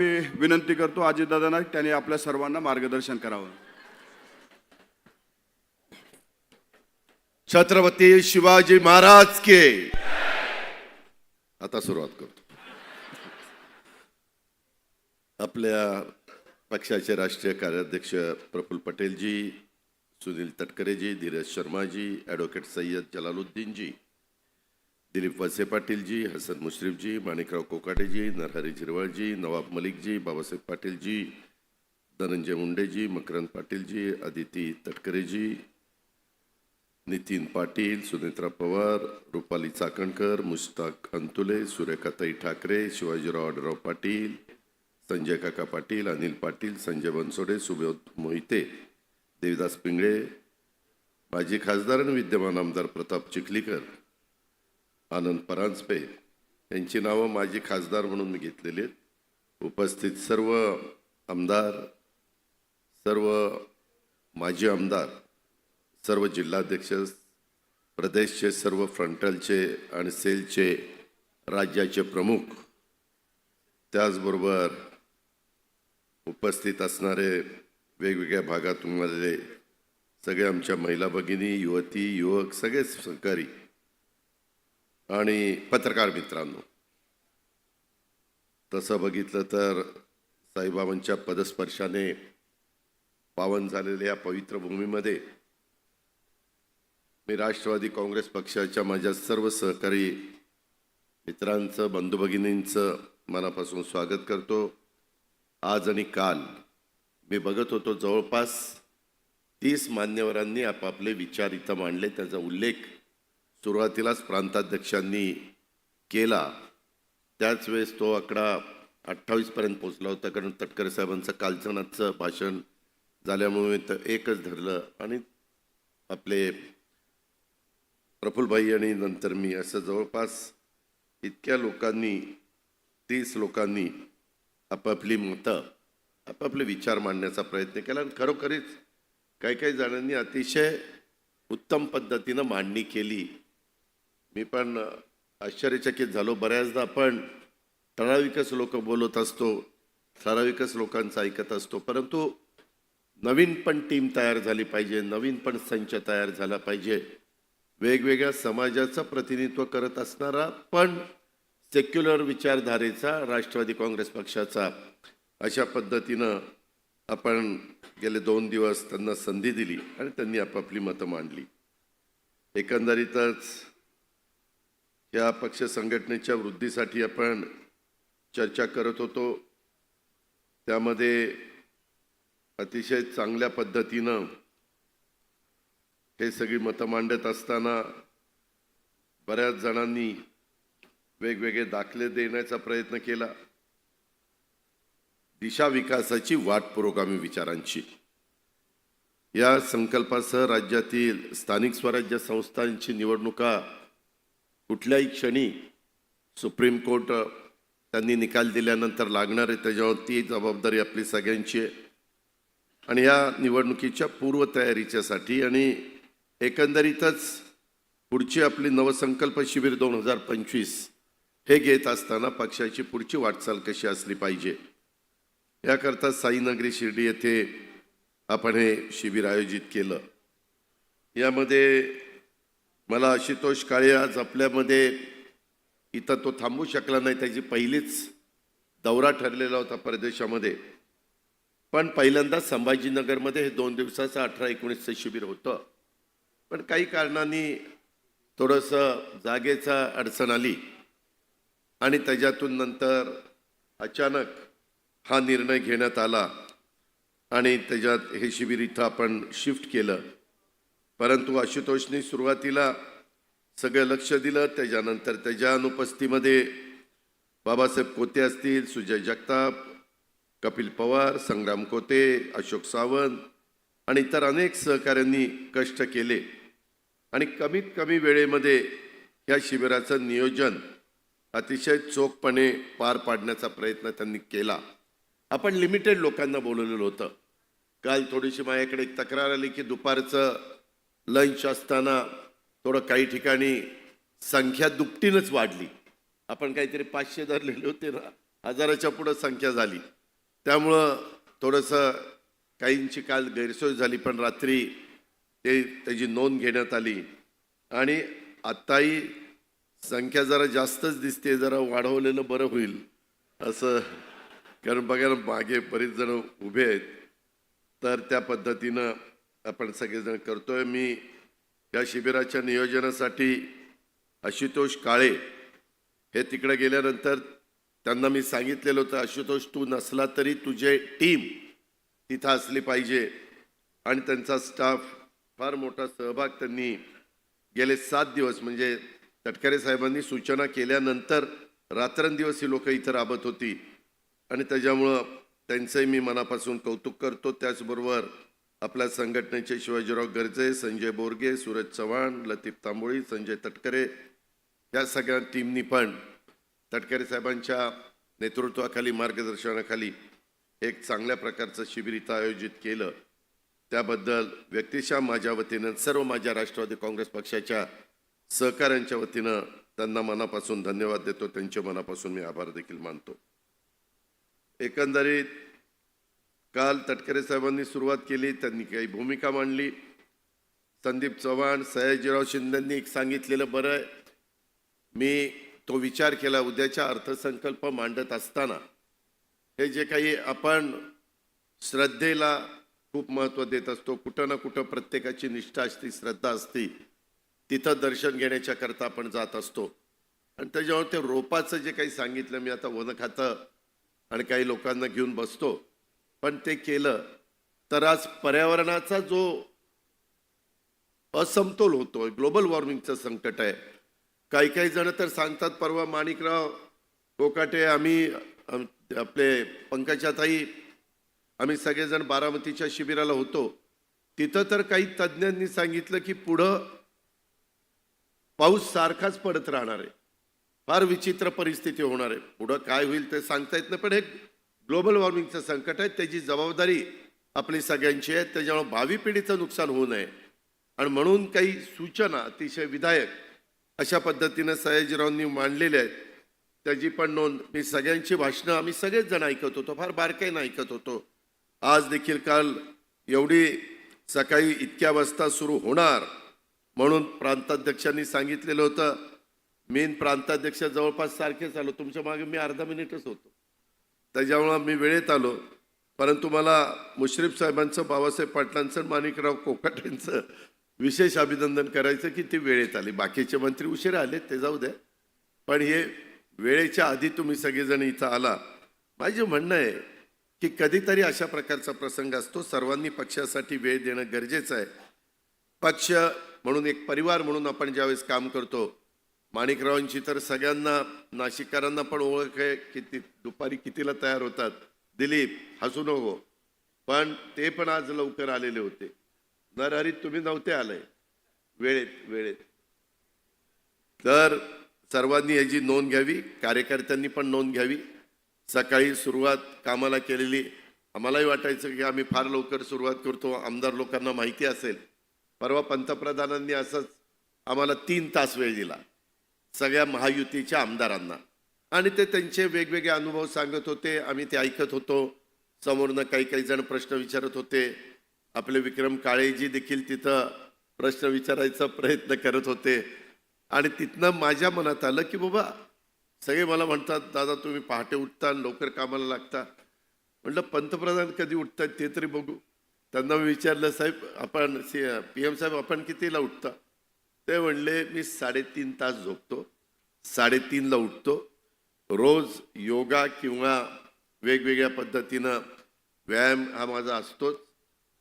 मी विनंती करतो अजितदादांना त्यांनी आपल्या सर्वांना मार्गदर्शन करावं. छत्रपती शिवाजी महाराज के. आता सुरुवात करतो. आपल्या पक्षाचे राष्ट्रीय कार्याध्यक्ष प्रफुल्ल पटेलजी, सुनील तटकरेजी, धीरज शर्माजी, ॲडव्होकेट सय्यद जलालुद्दीनजी, दिलीप वळसे पाटीलजी, हसन मुश्रीफजी, माणिकराव कोकाटेजी, नरहरी झिरवळजी, नवाब मलिकजी, बाबासाहेब पाटीलजी, धनंजय मुंडेजी, मकरंद पाटीलजी, अदिती तटकरेजी, नितीन पाटील, सुनेत्रा पवार, रुपाली चाकणकर, मुश्ताक अंतुले, सूर्यकाताई ठाकरे, शिवाजीराव आडराव पाटील, संजय काका पाटील, अनिल पाटील, संजय बनसोडे, सुबोध मोहिते, देविदास पिंगळे, माजी खासदार आणि विद्यमान आमदार प्रताप चिखलीकर, आनंद परांजपे यांची नावं माजी खासदार म्हणून मी घेतलेली आहेत. उपस्थित सर्व आमदार, सर्व माजी आमदार, सर्व जिल्हाध्यक्ष, प्रदेशचे सर्व फ्रंटलचे आणि सेलचे राज्याचे प्रमुख, त्याचबरोबर उपस्थित असणारे वेगवेगळ्या भागातून आलेले सगळे आमच्या महिला भगिनी, युवती, युवक, सगळे सहकारी आणि पत्रकार मित्रांनो, तसं बघितलं तर साईबाबांच्या पदस्पर्शाने पावन झालेल्या या पवित्र भूमीमध्ये मी राष्ट्रवादी काँग्रेस पक्षाच्या माझ्या सर्व सहकारी मित्रांचं, बंधू भगिनींचं मनापासून स्वागत करतो. आज आणि काल मी बघत होतो जवळपास 30 मान्यवरांनी आपापले विचार इथं मांडले. त्याचा उल्लेख सुरुवातीलाच प्रांताध्यक्षांनी केला. त्याच वेळेस तो आकडा 28 पर्यंत पोहोचला होता, कारण तटकरे साहेबांचं कालचनाचं भाषण झाल्यामुळे तर एकच धरलं आणि आपले प्रफुल्लभाई आणि नंतर मी, असं जवळपास इतक्या लोकांनी, 30 लोकांनी आपापली मतं, आपापले विचार मांडण्याचा प्रयत्न केला आणि खरोखरीच काही काही जणांनी अतिशय उत्तम पद्धतीनं मांडणी केली. मी पण आश्चर्यचकित झालो. बऱ्याचदा आपण ठराविकच लोक बोलत असतो, ठराविकच लोकांचं ऐकत असतो, परंतु नवीन पण टीम तयार झाली पाहिजे, नवीन पण संच तयार झाला पाहिजे. वेगवेगळ्या समाजाचं प्रतिनिधित्व करत असणारा पण सेक्युलर विचारधारेचा राष्ट्रवादी काँग्रेस पक्षाचा, अशा पद्धतीनं आपण गेले 2 दिवस त्यांना संधी दिली आणि त्यांनी आपापली मतं मांडली. एकंदरीतच या पक्ष संघटनेच्या वृद्धीसाठी आपण चर्चा करत होतो. त्यामध्ये अतिशय चांगल्या पद्धतीनं हे सगळी मतं मांडत असताना बऱ्याच जणांनी वेगवेगळे दाखले देण्याचा प्रयत्न केला. दिशा विकासाची वाट पुरोगामी विचारांची या संकल्पासह राज्यातील स्थानिक स्वराज्य संस्थांची निवडणुका कुठल्याही क्षणी सुप्रीम कोर्ट त्यांनी निकाल दिल्यानंतर लागणार आहे, त्याच्यावर ती जबाबदारी आपली सगळ्यांची आहे. आणि या निवडणुकीच्या पूर्वतयारीच्यासाठी आणि एकंदरीतच पुढची आपली नवसंकल्प शिबिर 2025 हे घेत असताना पक्षाची पुढची वाटचाल कशी असली पाहिजे याकरता साईनगरी शिर्डी येथे आपण हे शिबिर आयोजित केलं. यामध्ये मला आशुतोष काळे आज आपल्यामध्ये इथं तो थांबू शकला नाही, त्याची पहिलीच दौरा ठरलेला होता परदेशामध्ये, पण पहिल्यांदा संभाजीनगरमध्ये हे 2 दिवसाचं 18-19चं शिबिर होतं. पण काही कारणांनी थोडंसं जागेचा अडचण आली आणि त्याच्यातून नंतर अचानक हा निर्णय घेण्यात आला आणि त्याच्यात हे शिबिर इथं आपण शिफ्ट केलं. परंतु आशुतोषनी सुरुवातीला सगळं लक्ष दिलं. त्याच्यानंतर त्याच्या अनुपस्थितीमध्ये बाबासाहेब कोते असतील, सुजय जगताप, कपिल पवार, संग्राम कोते, अशोक सावंत आणि इतर अनेक सहकाऱ्यांनी कष्ट केले आणि कमीत कमी वेळेमध्ये या शिबिराचं नियोजन अतिशय चोखपणे पार पाडण्याचा प्रयत्न त्यांनी केला. आपण लिमिटेड लोकांना बोलवलेलं होतं. काल थोडीशी माझ्याकडे एक तक्रार आली की दुपारचं लंच असताना थोडं काही ठिकाणी संख्या दुपटीनंच वाढली. आपण काहीतरी 500 धरलेले होते ना, हजाराच्या पुढं संख्या झाली. त्यामुळं थोडंसं काहींची काल गैरसोय झाली, पण रात्री त्याची नोंद घेण्यात आली आणि आत्ताही संख्या जरा जास्तच दिसते. जरा वाढवलेलं बरं होईल असं, कारण बघा ना मागे बरेच जण उभे आहेत. तर त्या पद्धतीनं आपण सगळेजण करतोय. मी या शिबिराच्या नियोजनासाठी आशुतोष काळे हे तिकडे गेल्यानंतर त्यांना मी सांगितलेलं होतं, आशुतोष तू नसला तरी तुझे टीम तिथं असली पाहिजे. आणि त्यांचा स्टाफ फार मोठा सहभाग त्यांनी गेले 7 दिवस, म्हणजे तटकरे साहेबांनी सूचना केल्यानंतर रात्रंदिवस ही लोक इथं राबत होती आणि त्याच्यामुळं त्यांचंही मी मनापासून कौतुक करतो. त्याचबरोबर आपल्या संघटनेचे शिवाजीराव गर्जे, संजय बोरगे, सूरज चव्हाण, लतीफ तांबोळी, संजय तटकरे या सगळ्या टीमनी पण तटकरे साहेबांच्या नेतृत्वाखाली, मार्गदर्शनाखाली एक चांगल्या प्रकारचं शिबिर इथं आयोजित केलं. त्याबद्दल व्यक्तिशः माझ्या वतीनं, सर्व माझ्या राष्ट्रवादी काँग्रेस पक्षाच्या सहकाऱ्यांच्या वतीनं त्यांना मनापासून धन्यवाद देतो. त्यांच्या मनापासून मी आभार देखील मानतो. एकंदरीत काल तटकरे साहेबांनी सुरुवात केली, त्यांनी काही भूमिका मांडली. संदीप चव्हाण, सयाजीराव शिंदेंनी एक सांगितलेलं बरं आहे. मी तो विचार केला, उद्याच्या अर्थसंकल्प मांडत असताना हे जे काही आपण श्रद्धेला खूप महत्त्व देत असतो, कुठं ना कुठं प्रत्येकाची निष्ठा असते, श्रद्धा असते, तिथं दर्शन घेण्याच्या करता आपण जात असतो. आणि त्याच्यावर ते रोपाचं जे काही सांगितलं, मी आता वन खातं आणि काही लोकांना घेऊन बसतो, पण ते केलं तर आज पर्यावरणाचा जो असमतोल होतो, ग्लोबल वॉर्मिंगचं संकट आहे. काही जण तर सांगतात, परवा माणिकराव कोकाटे, आम्ही आपले पंकजाताई, आम्ही सगळेजण बारामतीच्या शिबिराला होतो, तिथं तर काही तज्ज्ञांनी सांगितलं की पुढं पाऊस सारखाच पडत राहणार आहे. फार विचित्र परिस्थिती होणार आहे. पुढं काय होईल ते सांगता येत नाही, पण हे ग्लोबल वॉर्मिंगचं संकट आहे, त्याची जबाबदारी आपली सगळ्यांची आहे. त्याच्यामुळे भावी पिढीचं नुकसान होऊ नये आणि म्हणून काही सूचना अतिशय विधायक अशा पद्धतीनं सयाजीरावांनी मांडलेल्या आहेत. त्याची पण नोंद, मी सगळ्यांची भाषणं आम्ही सगळेच जण ऐकत होतो, फार बारकाईनं ऐकत होतो. आज देखील काल एवढी सकाळी इतक्या वाजता सुरू होणार म्हणून प्रांताध्यक्षांनी सांगितलेलं होतं. मेन प्रांताध्यक्ष जवळपास सारखेच आलो, तुमच्या मागे मी अर्धा मिनिटच होतो, त्याच्यामुळं मी वेळेत आलो. परंतु मला मुश्रीफ साहेबांचं, बाबासाहेब पाटलांचं, माणिकराव कोकाटेंचं विशेष अभिनंदन करायचं की ते वेळेत आले. बाकीचे मंत्री उशिरा आले, ते जाऊ द्या, पण हे वेळेच्या आधी तुम्ही सगळेजण इथं आला. माझं म्हणणं आहे की कधीतरी अशा प्रकारचा प्रसंग असतो, सर्वांनी पक्षासाठी वेळ देणं गरजेचं आहे. पक्ष म्हणून, एक परिवार म्हणून आपण ज्यावेळेस काम करतो, माणिकरावांची तर सगळ्यांना नाशिककरांना पण ओळख आहे, किती दुपारी कितीला तयार होतात. दिलीप, हसू नको, पण ते पण आज लवकर आलेले होते. नरहरी तुम्ही नव्हते आले वेळेत. तर सर्वांनी याची नोंद घ्यावी, कार्यकर्त्यांनी पण नोंद घ्यावी. सकाळी सुरुवात कामाला केलेली, आम्हालाही वाटायचं की आम्ही फार लवकर सुरुवात करतो, आमदार लोकांना माहिती असेल. परवा पंतप्रधानांनी असंच आम्हाला 3 तास वेळ दिला सगळ्या महायुतीच्या आमदारांना, आणि ते त्यांचे वेगवेगळे अनुभव सांगत होते, आम्ही ते ऐकत होतो. समोरनं काही जण प्रश्न विचारत होते. आपले विक्रम काळेजी देखील तिथं प्रश्न विचारायचा प्रयत्न करत होते. आणि तिथनं माझ्या मनात आलं की बाबा, सगळे मला म्हणतात, दादा तुम्ही पहाटे उठता, लवकर कामाला लागता. म्हटलं पंतप्रधान कधी उठतात ते तरी बघू. त्यांना मी विचारलं, साहेब आपण PM साहेब आपण कितीला उठता? ते म्हणले, मी 3.5 तास झोपतो, 3:30ला उठतो. रोज योगा किंवा वेगवेगळ्या पद्धतीनं व्यायाम हा माझा असतोच.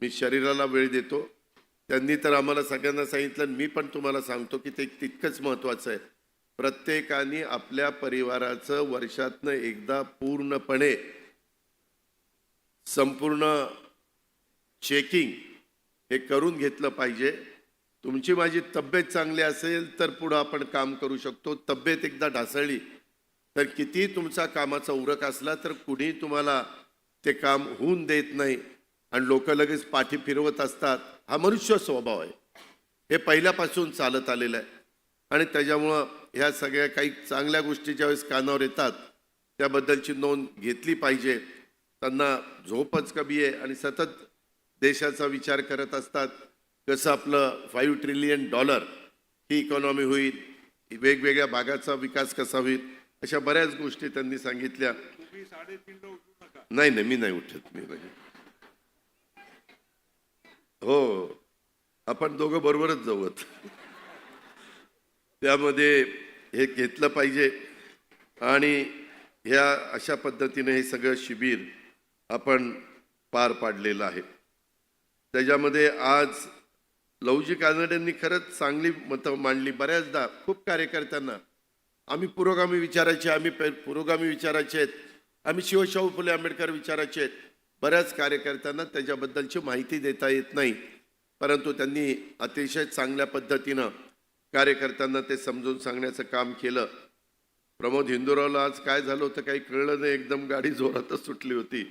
मी शरीराला वेळ देतो. त्यांनी तर आम्हाला सगळ्यांना सांगितलं, मी पण तुम्हाला सांगतो की ते तितकंच महत्त्वाचं आहे. प्रत्येकाने आपल्या परिवाराचं वर्षातनं एकदा पूर्णपणे संपूर्ण चेकिंग हे करून घेतलं पाहिजे. तुमची माझी तब्येत चांगली असेल तर पुढं आपण काम करू शकतो. तब्येत एकदा ढासळली तर किती तुमचा कामाचा उरक असला तर कुणी तुम्हाला ते काम होऊन देत नाही आणि लोक लगेच पाठी फिरवत असतात. हा मनुष्य स्वभाव आहे, हे पहिल्यापासून चालत आलेलं आहे. आणि त्याच्यामुळं ह्या सगळ्या काही चांगल्या गोष्टी ज्यावेळेस कानावर येतात त्याबद्दलची नोंद घेतली पाहिजे. त्यांना झोपच कमी आहे आणि सतत देशाचा विचार करत असतात. कसं आपलं $5 ट्रिलियन ही इकॉनॉमी होईल, वेगवेगळ्या भागाचा विकास कसा होईल, अशा बऱ्याच गोष्टी त्यांनी सांगितल्या. नाही नाही, मी नाही उठत, मी नाही. हो, आपण दोघं बरोबरच जाऊत. त्यामध्ये हे घेतलं पाहिजे आणि ह्या अशा पद्धतीने हे सगळं शिबिर आपण पार पाडलेलं आहे. त्याच्यामध्ये आज लवजी कानड्यांनी खरंच चांगली मतं मांडली. बऱ्याचदा खूप कार्यकर्त्यांना आम्ही पुरोगामी विचाराचे, पुरोगामी विचाराचे आहेत, आम्ही शिवशाहू फुले आंबेडकर विचाराचे आहेत. बऱ्याच कार्यकर्त्यांना त्याच्याबद्दलची माहिती देता येत नाही, परंतु त्यांनी अतिशय चांगल्या पद्धतीनं कार्यकर्त्यांना ते समजून सांगण्याचं काम केलं. प्रमोद हिंदुरावला आज काय झालं होतं काही कळलं नाही, एकदम गाडी जोरातच सुटली होती.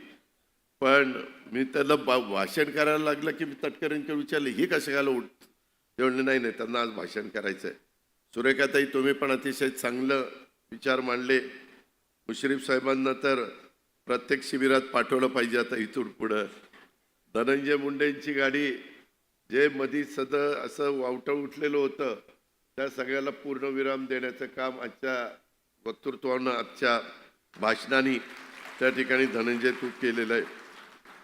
पण मी त्याला भाषण करायला लागलं की मी तटकरींकडे विचारले, ही कशाला उठ? ते म्हणले नाही नाही, त्यांना आज भाषण करायचं आहे. सुरेखाताई, तुम्ही पण अतिशय चांगलं विचार मांडले. मुश्रीफ साहेबांना तर प्रत्येक शिबिरात पाठवलं पाहिजे आता इथून पुढं. धनंजय मुंडेंची गाडी जे मधी असं वावटं उठलेलं होतं, त्या सगळ्याला पूर्णविराम देण्याचं काम आजच्या वक्तृत्वानं, आजच्या भाषणाने त्या ठिकाणी धनंजय तू केलेलं आहे.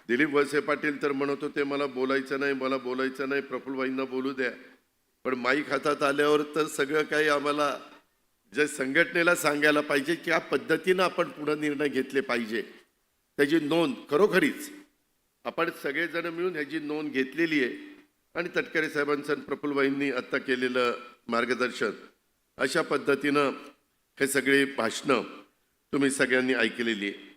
दिलीप वळसे पाटील तर म्हणत होते मला बोलायचं नाही, प्रफुल्लबाईंना बोलू द्या. पण माईक हातात आल्यावर तर सगळं काही आम्हाला जे संघटनेला सांगायला पाहिजे की या पद्धतीनं आपण पुढे निर्णय घेतले पाहिजे. त्याची नोंद खरोखरीच आपण सगळेजण मिळून ह्याची नोंद घेतलेली आहे. आणि तटकरे साहेबांचं आणि प्रफुल्लबाईंनी आत्ता केलेलं मार्गदर्शन, अशा पद्धतीनं हे सगळे भाषणं तुम्ही सगळ्यांनी ऐकलेली आहे.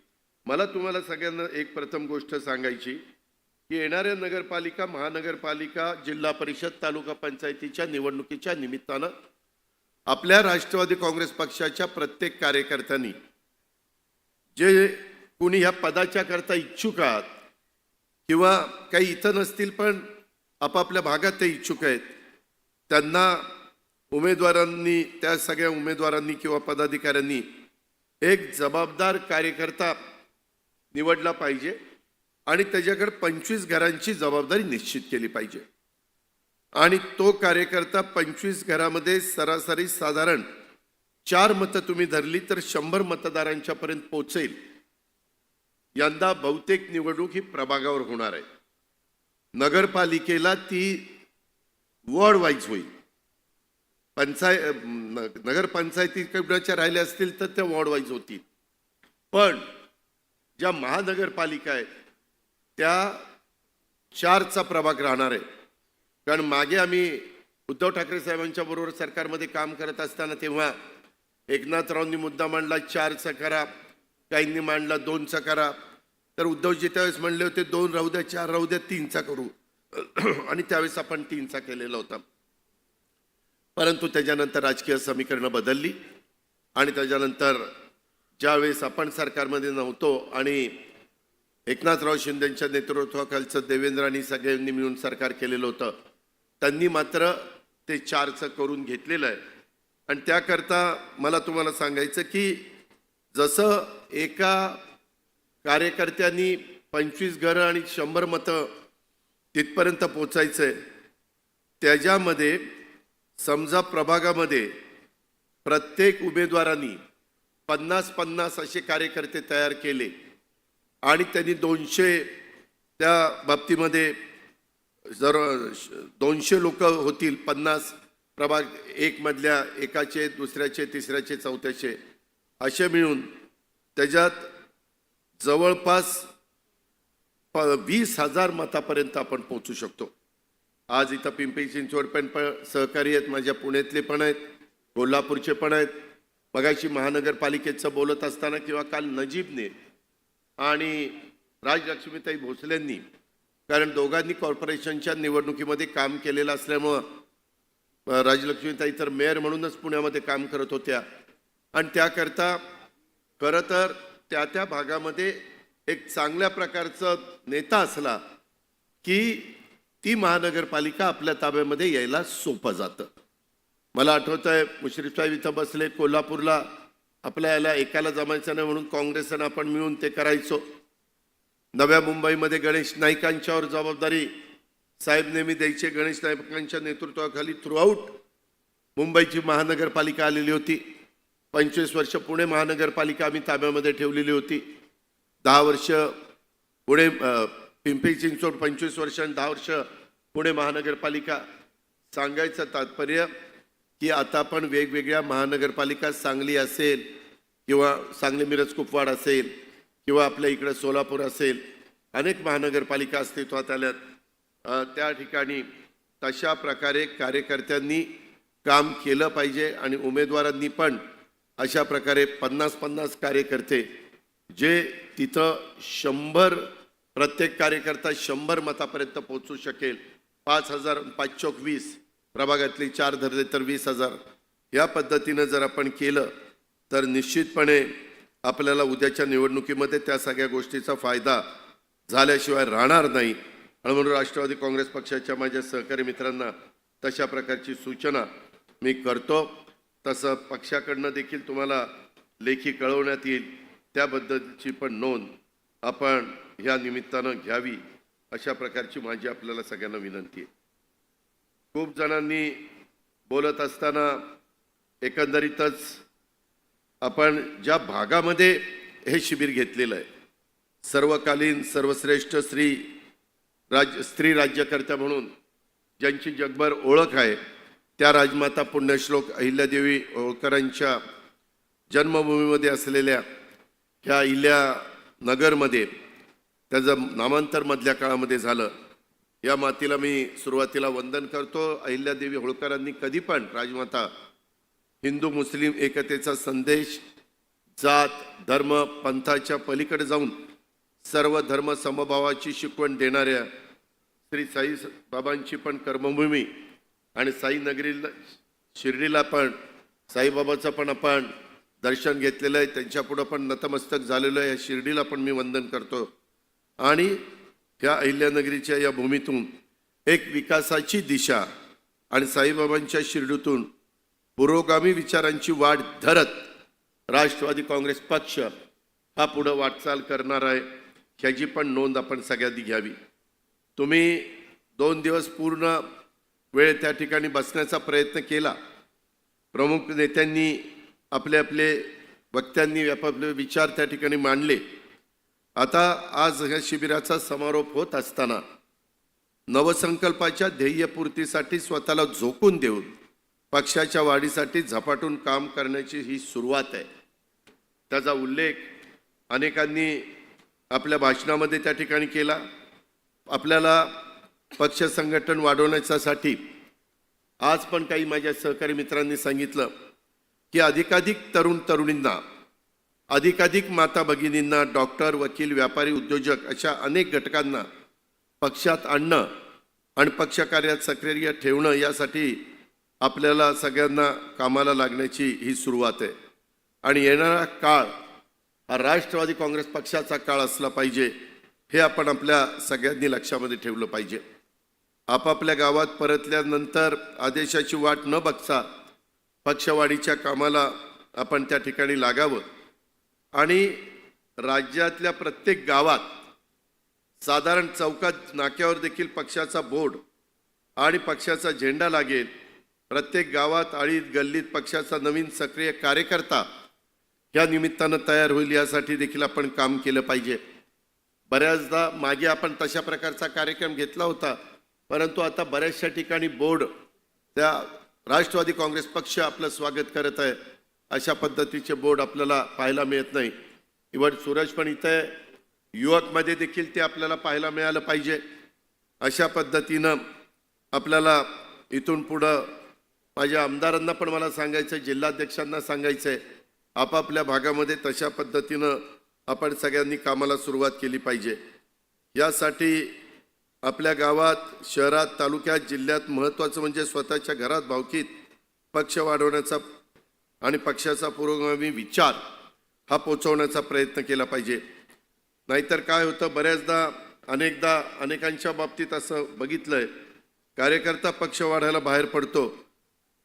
मला तुम्हाला सगळ्यांना एक प्रथम गोष्ट सांगायची की येणाऱ्या नगरपालिका, महानगरपालिका, जिल्हा परिषद, तालुका पंचायतीच्या निवडणुकीच्या निमित्तानं आपल्या राष्ट्रवादी काँग्रेस पक्षाच्या प्रत्येक कार्यकर्त्यांनी जे कोणी ह्या पदाच्या करता इच्छुक आहात किंवा काही इथं नसतील पण आपापल्या भागात ते इच्छुक आहेत, त्यांना उमेदवारांनी, त्या सगळ्या उमेदवारांनी किंवा पदाधिकाऱ्यांनी एक जबाबदार कार्यकर्ता निवडला पाहिजे आणि त्याच्याकडे 25 घरांची जबाबदारी निश्चित केली पाहिजे. आणि तो कार्यकर्ता 25 घरामध्ये सरासरी साधारण 4 मतं तुम्ही धरली तर 100 मतदारांच्या पर्यंत पोहोचेल. यंदा बहुतेक निवडणूक ही प्रभागावर होणार आहे. नगरपालिकेला ती वॉर्ड वाईज होईल. नगरपंचायतीकडच्या राहिल्या असतील तर त्या वॉर्ड वाईज होतील. पण ज्या महानगरपालिका आहेत त्या 4चा प्रभाग राहणार आहे. कारण मागे आम्ही उद्धव ठाकरे साहेबांच्या बरोबर सरकारमध्ये काम करत असताना तेव्हा एकनाथरावांनी मुद्दा मांडला 4चा करा, काहींनी मांडला 2चा करा. तर उद्धवजी त्यावेळेस म्हणले होते 2 राहू द्या, 4 राहू द्या, 3चा करू. आणि त्यावेळेस आपण 3चा केलेला होता. परंतु त्याच्यानंतर राजकीय समीकरणं बदलली आणि त्याच्यानंतर ज्यावेळेस आपण सरकारमध्ये नव्हतो आणि एकनाथराव शिंदेंच्या नेतृत्वाखालचं देवेंद्रांनी सगळ्यांनी मिळून सरकार केलेलं होतं, त्यांनी मात्र ते 4चं करून घेतलेलं आहे. आणि त्याकरता मला तुम्हाला सांगायचं की जसं एका कार्यकर्त्यांनी 25 घरं आणि 100 मतं तिथपर्यंत पोचायचं आहे, त्याच्यामध्ये समजा प्रभागामध्ये प्रत्येक उमेदवारांनी 50-50 असे कार्यकर्ते तयार केले आणि त्यांनी 200 त्या बाबतीमध्ये जर 200 लोक होतील, 50 प्रभाग 1 मधल्या एकाचे, दुसऱ्याचे, तिसऱ्याचे, चौथ्याचे असे मिळून त्याच्यात जवळपास 20,000 मतापर्यंत आपण पोहोचू शकतो. आज इथं पिंपरी चिंचवड पण सहकारी आहेत, माझ्या पुण्यातले पण आहेत, कोल्हापूरचे पण आहेत. मगाशी महानगरपालिकेचं बोलत असताना किंवा काल नजीबने आणि राजलक्ष्मीताई भोसलेंनी, कारण दोघांनी कॉर्पोरेशनच्या निवडणुकीमध्ये काम केलेलं असल्यामुळं राजलक्ष्मीताई तर मेयर म्हणूनच पुण्यामध्ये काम करत होत्या आणि त्याकरता खरं तर त्या भागामध्ये एक चांगल्या प्रकारचा नेता असला की ती महानगरपालिका आपल्या ताब्यामध्ये यायला सोपं जातं. मला आठवत आहे मुश्रीफ साहेब इथं बसले, कोल्हापूरला आपल्याला एकाला जमायचं नाही म्हणून काँग्रेसनं आपण मिळून ते करायचो. नव्या मुंबईमध्ये गणेश नाईकांच्यावर जबाबदारी साहेब नेहमी द्यायचे. गणेश नाईकांच्या नेतृत्वाखाली थ्रूआउट मुंबईची महानगरपालिका आलेली होती. 25 वर्ष पुणे महानगरपालिका आम्ही ताब्यामध्ये ठेवलेली होती. 10 वर्ष पुणे पिंपरी चिंचवड 25 वर्ष आणि 10 वर्ष पुणे महानगरपालिका. सांगायचं तात्पर्य की आता पण वेगवेगळ्या महानगरपालिका, सांगली असेल किंवा सांगली मिरज कुपवाड असेल किंवा आपल्या इकडं सोलापूर असेल, अनेक महानगरपालिका अस्तित्वात आल्यात. त्या ठिकाणी तशा प्रकारे कार्यकर्त्यांनी काम केलं पाहिजे आणि उमेदवारांनी पण अशा प्रकारे 50-50 कार्यकर्ते जे तिथं 100 प्रत्येक कार्यकर्ता 100 मतापर्यंत पोहोचू शकेल. 5,000 5 चौक 20 प्रभागातली 4 धरले तर 20,000 या पद्धतीनं जर आपण केलं तर निश्चितपणे आपल्याला उद्याच्या निवडणुकीमध्ये त्या सगळ्या गोष्टीचा फायदा झाल्याशिवाय राहणार नाही. आणि म्हणून राष्ट्रवादी काँग्रेस पक्षाच्या माझ्या सहकारी मित्रांना तशा प्रकारची सूचना मी करतो. तसं पक्षाकडनं देखील तुम्हाला लेखी कळवण्यात येईल. त्याबद्दलची पण नोंद आपण ह्या निमित्तानं घ्यावी अशा प्रकारची माझी आपल्याला सगळ्यांना विनंती आहे. खूप जणांनी बोलत असताना एकंदरीतच आपण ज्या भागामध्ये हे शिबिर घेतलेलं आहे, सर्वकालीन सर्वश्रेष्ठ स्त्री राज्यकर्त्या म्हणून ज्यांची जगभर ओळख आहे, त्या राजमाता पुण्यश्लोक अहिल्यादेवी होळकरांच्या जन्मभूमीमध्ये असलेल्या ह्या अहिल्यानगरमध्ये त्याचं नामांतर मधल्या काळामध्ये झालं. या मातीला मी सुरुवातीला वंदन करतो. अहिल्यादेवी होळकरांनी कधी पण राजमाता हिंदू मुस्लिम एकतेचा संदेश जात धर्म पंथाच्या पलीकडे जाऊन सर्व धर्म समभावाची शिकवण देणाऱ्या श्री साई बाबांची पण कर्मभूमी आणि साई नगरीला शिर्डीला पण साईबाबाचं पण आपण दर्शन घेतलेलं आहे. त्यांच्यापुढं पण नतमस्तक झालेलं आहे. या शिर्डीला पण मी वंदन करतो. आणि ह्या अहिल्यानगरीच्या या भूमीतून एक विकासाची दिशा आणि साईबाबांच्या शिर्डीतून पुरोगामी विचारांची वाट धरत राष्ट्रवादी काँग्रेस पक्ष हा पुढं वाटचाल करणार आहे. ह्याची पण नोंद आपण सगळ्यांनी घ्यावी. तुम्ही 2 दिवस पूर्ण वेळ त्या ठिकाणी बसण्याचा प्रयत्न केला. प्रमुख नेत्यांनी आपले वक्त्यांनी आपापले विचार त्या ठिकाणी मांडले. आता आज ह्या शिबिराचा समारोप होत असताना नवसंकल्पाच्या ध्येयपूर्तीसाठी स्वतःला झोकून देऊन पक्षाच्या वाढीसाठी झपाटून काम करण्याची ही सुरुवात आहे. त्याचा उल्लेख अनेकांनी आपल्या भाषणामध्ये त्या ठिकाणी केला. आपल्याला पक्ष संघटन वाढवण्यासाठी आज पण काही माझ्या सहकारी मित्रांनी सांगितलं की अधिकाधिक तरुणींना, अधिकाधिक माता भगिनींना, डॉक्टर, वकील, व्यापारी, उद्योजक अशा अनेक घटकांना पक्षात आणणं आणि पक्षकार्यात सक्रिय ठेवणं यासाठी आपल्याला सगळ्यांना कामाला लागण्याची ही सुरुवात आहे. आणि येणारा काळ हा राष्ट्रवादी काँग्रेस पक्षाचा काळ असला पाहिजे हे आपण आपल्या सगळ्यांनी लक्षामध्ये ठेवलं पाहिजे. आपापल्या गावात परतल्यानंतर आदेशाची वाट न बघता पक्षवाढीच्या कामाला आपण त्या ठिकाणी लागावं. आणि राज्यातल्या प्रत्येक गावात साधारण चौकात नाक्यावर देखील पक्षाचा बोर्ड आणि पक्षाचा झेंडा लागेल. प्रत्येक गावात आळीत गल्लीत पक्षाचा नवीन सक्रिय कार्यकर्ता या निमित्तानं तयार होईल यासाठी देखील आपण काम केलं पाहिजे. बऱ्याचदा मागे आपण तशा प्रकारचा कार्यक्रम घेतला होता, परंतु आता बऱ्याचशा ठिकाणी बोर्ड त्या राष्ट्रवादी काँग्रेस पक्ष आपलं स्वागत करत आहे अशा पद्धतीचे बोर्ड आपल्याला पाहायला मिळत नाही. इव्हन सूरज पण इथे युवकमध्ये देखील ते आपल्याला पाहायला मिळालं पाहिजे. अशा पद्धतीनं आपल्याला इथून पुढं माझ्या आमदारांना पण मला सांगायचं आहे, जिल्हाध्यक्षांना सांगायचं आहे, आपापल्या भागामध्ये तशा पद्धतीनं आपण सगळ्यांनी कामाला सुरुवात केली पाहिजे. यासाठी आपल्या गावात, शहरात, तालुक्यात, जिल्ह्यात महत्त्वाचं म्हणजे स्वतःच्या घरात भावकीत पक्ष वाढवण्याचा आणि पक्षाचा पुरोगामी विचार हा पोचवण्याचा प्रयत्न केला पाहिजे. नाहीतर काय होतं, बऱ्याचदा अनेकांच्या बाबतीत असं बघितलंय, कार्यकर्ता पक्ष वाढायला बाहेर पडतो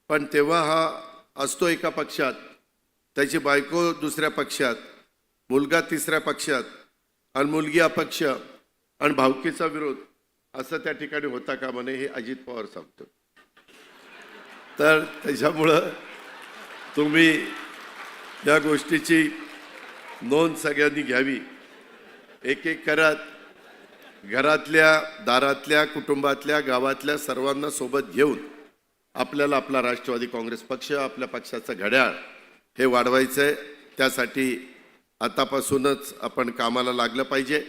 पण तेव्हा हा असतो एका पक्षात त्याची बायको दुसऱ्या पक्षात, मुलगा तिसऱ्या पक्षात आणि मुलगी अपक्ष आणि भावकीचा विरोध असं त्या ठिकाणी होता का म्हणे, हे अजित पवार सांगतो. तर त्याच्यामुळं तुम्ही या गोष्टीची नोंद सगळ्यांनी घ्यावी. एक एक करत घरातल्या, दारातल्या, कुटुंबातल्या, गावातल्या सर्वांना सोबत घेऊन आपल्याला आपला राष्ट्रवादी काँग्रेस पक्ष, आपल्या पक्षाचं घड्याळ हे वाढवायचं आहे. त्यासाठी आतापासूनच आपण कामाला लागलं पाहिजे.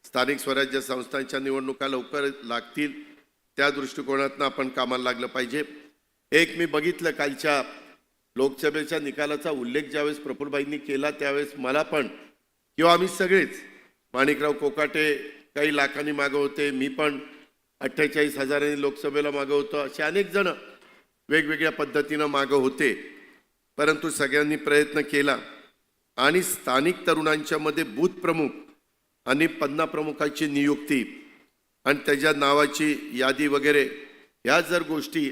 स्थानिक स्वराज्य संस्थांच्या निवडणुका लवकर लागतील, त्या दृष्टिकोनातून आपण कामाला लागलं पाहिजे. एक मी बघितलं कालच्या लोकसभेच्या निकालाचा उल्लेख ज्यावेळेस प्रफुल्लबाईंनी केला त्यावेळेस मला पण, किंवा आम्ही सगळेच, माणिकराव कोकाटे काही लाखांनी मागं होते, मी पण 48,000 लोकसभेला मागं होतो, असे अनेक जण वेगवेगळ्या पद्धतीनं मागं होते. परंतु सगळ्यांनी प्रयत्न केला आणि स्थानिक तरुणांच्या मध्ये बूथ प्रमुख आणि पन्ना प्रमुखाची नियुक्ती आणि त्याच्या नावाची यादी वगैरे या जर गोष्टी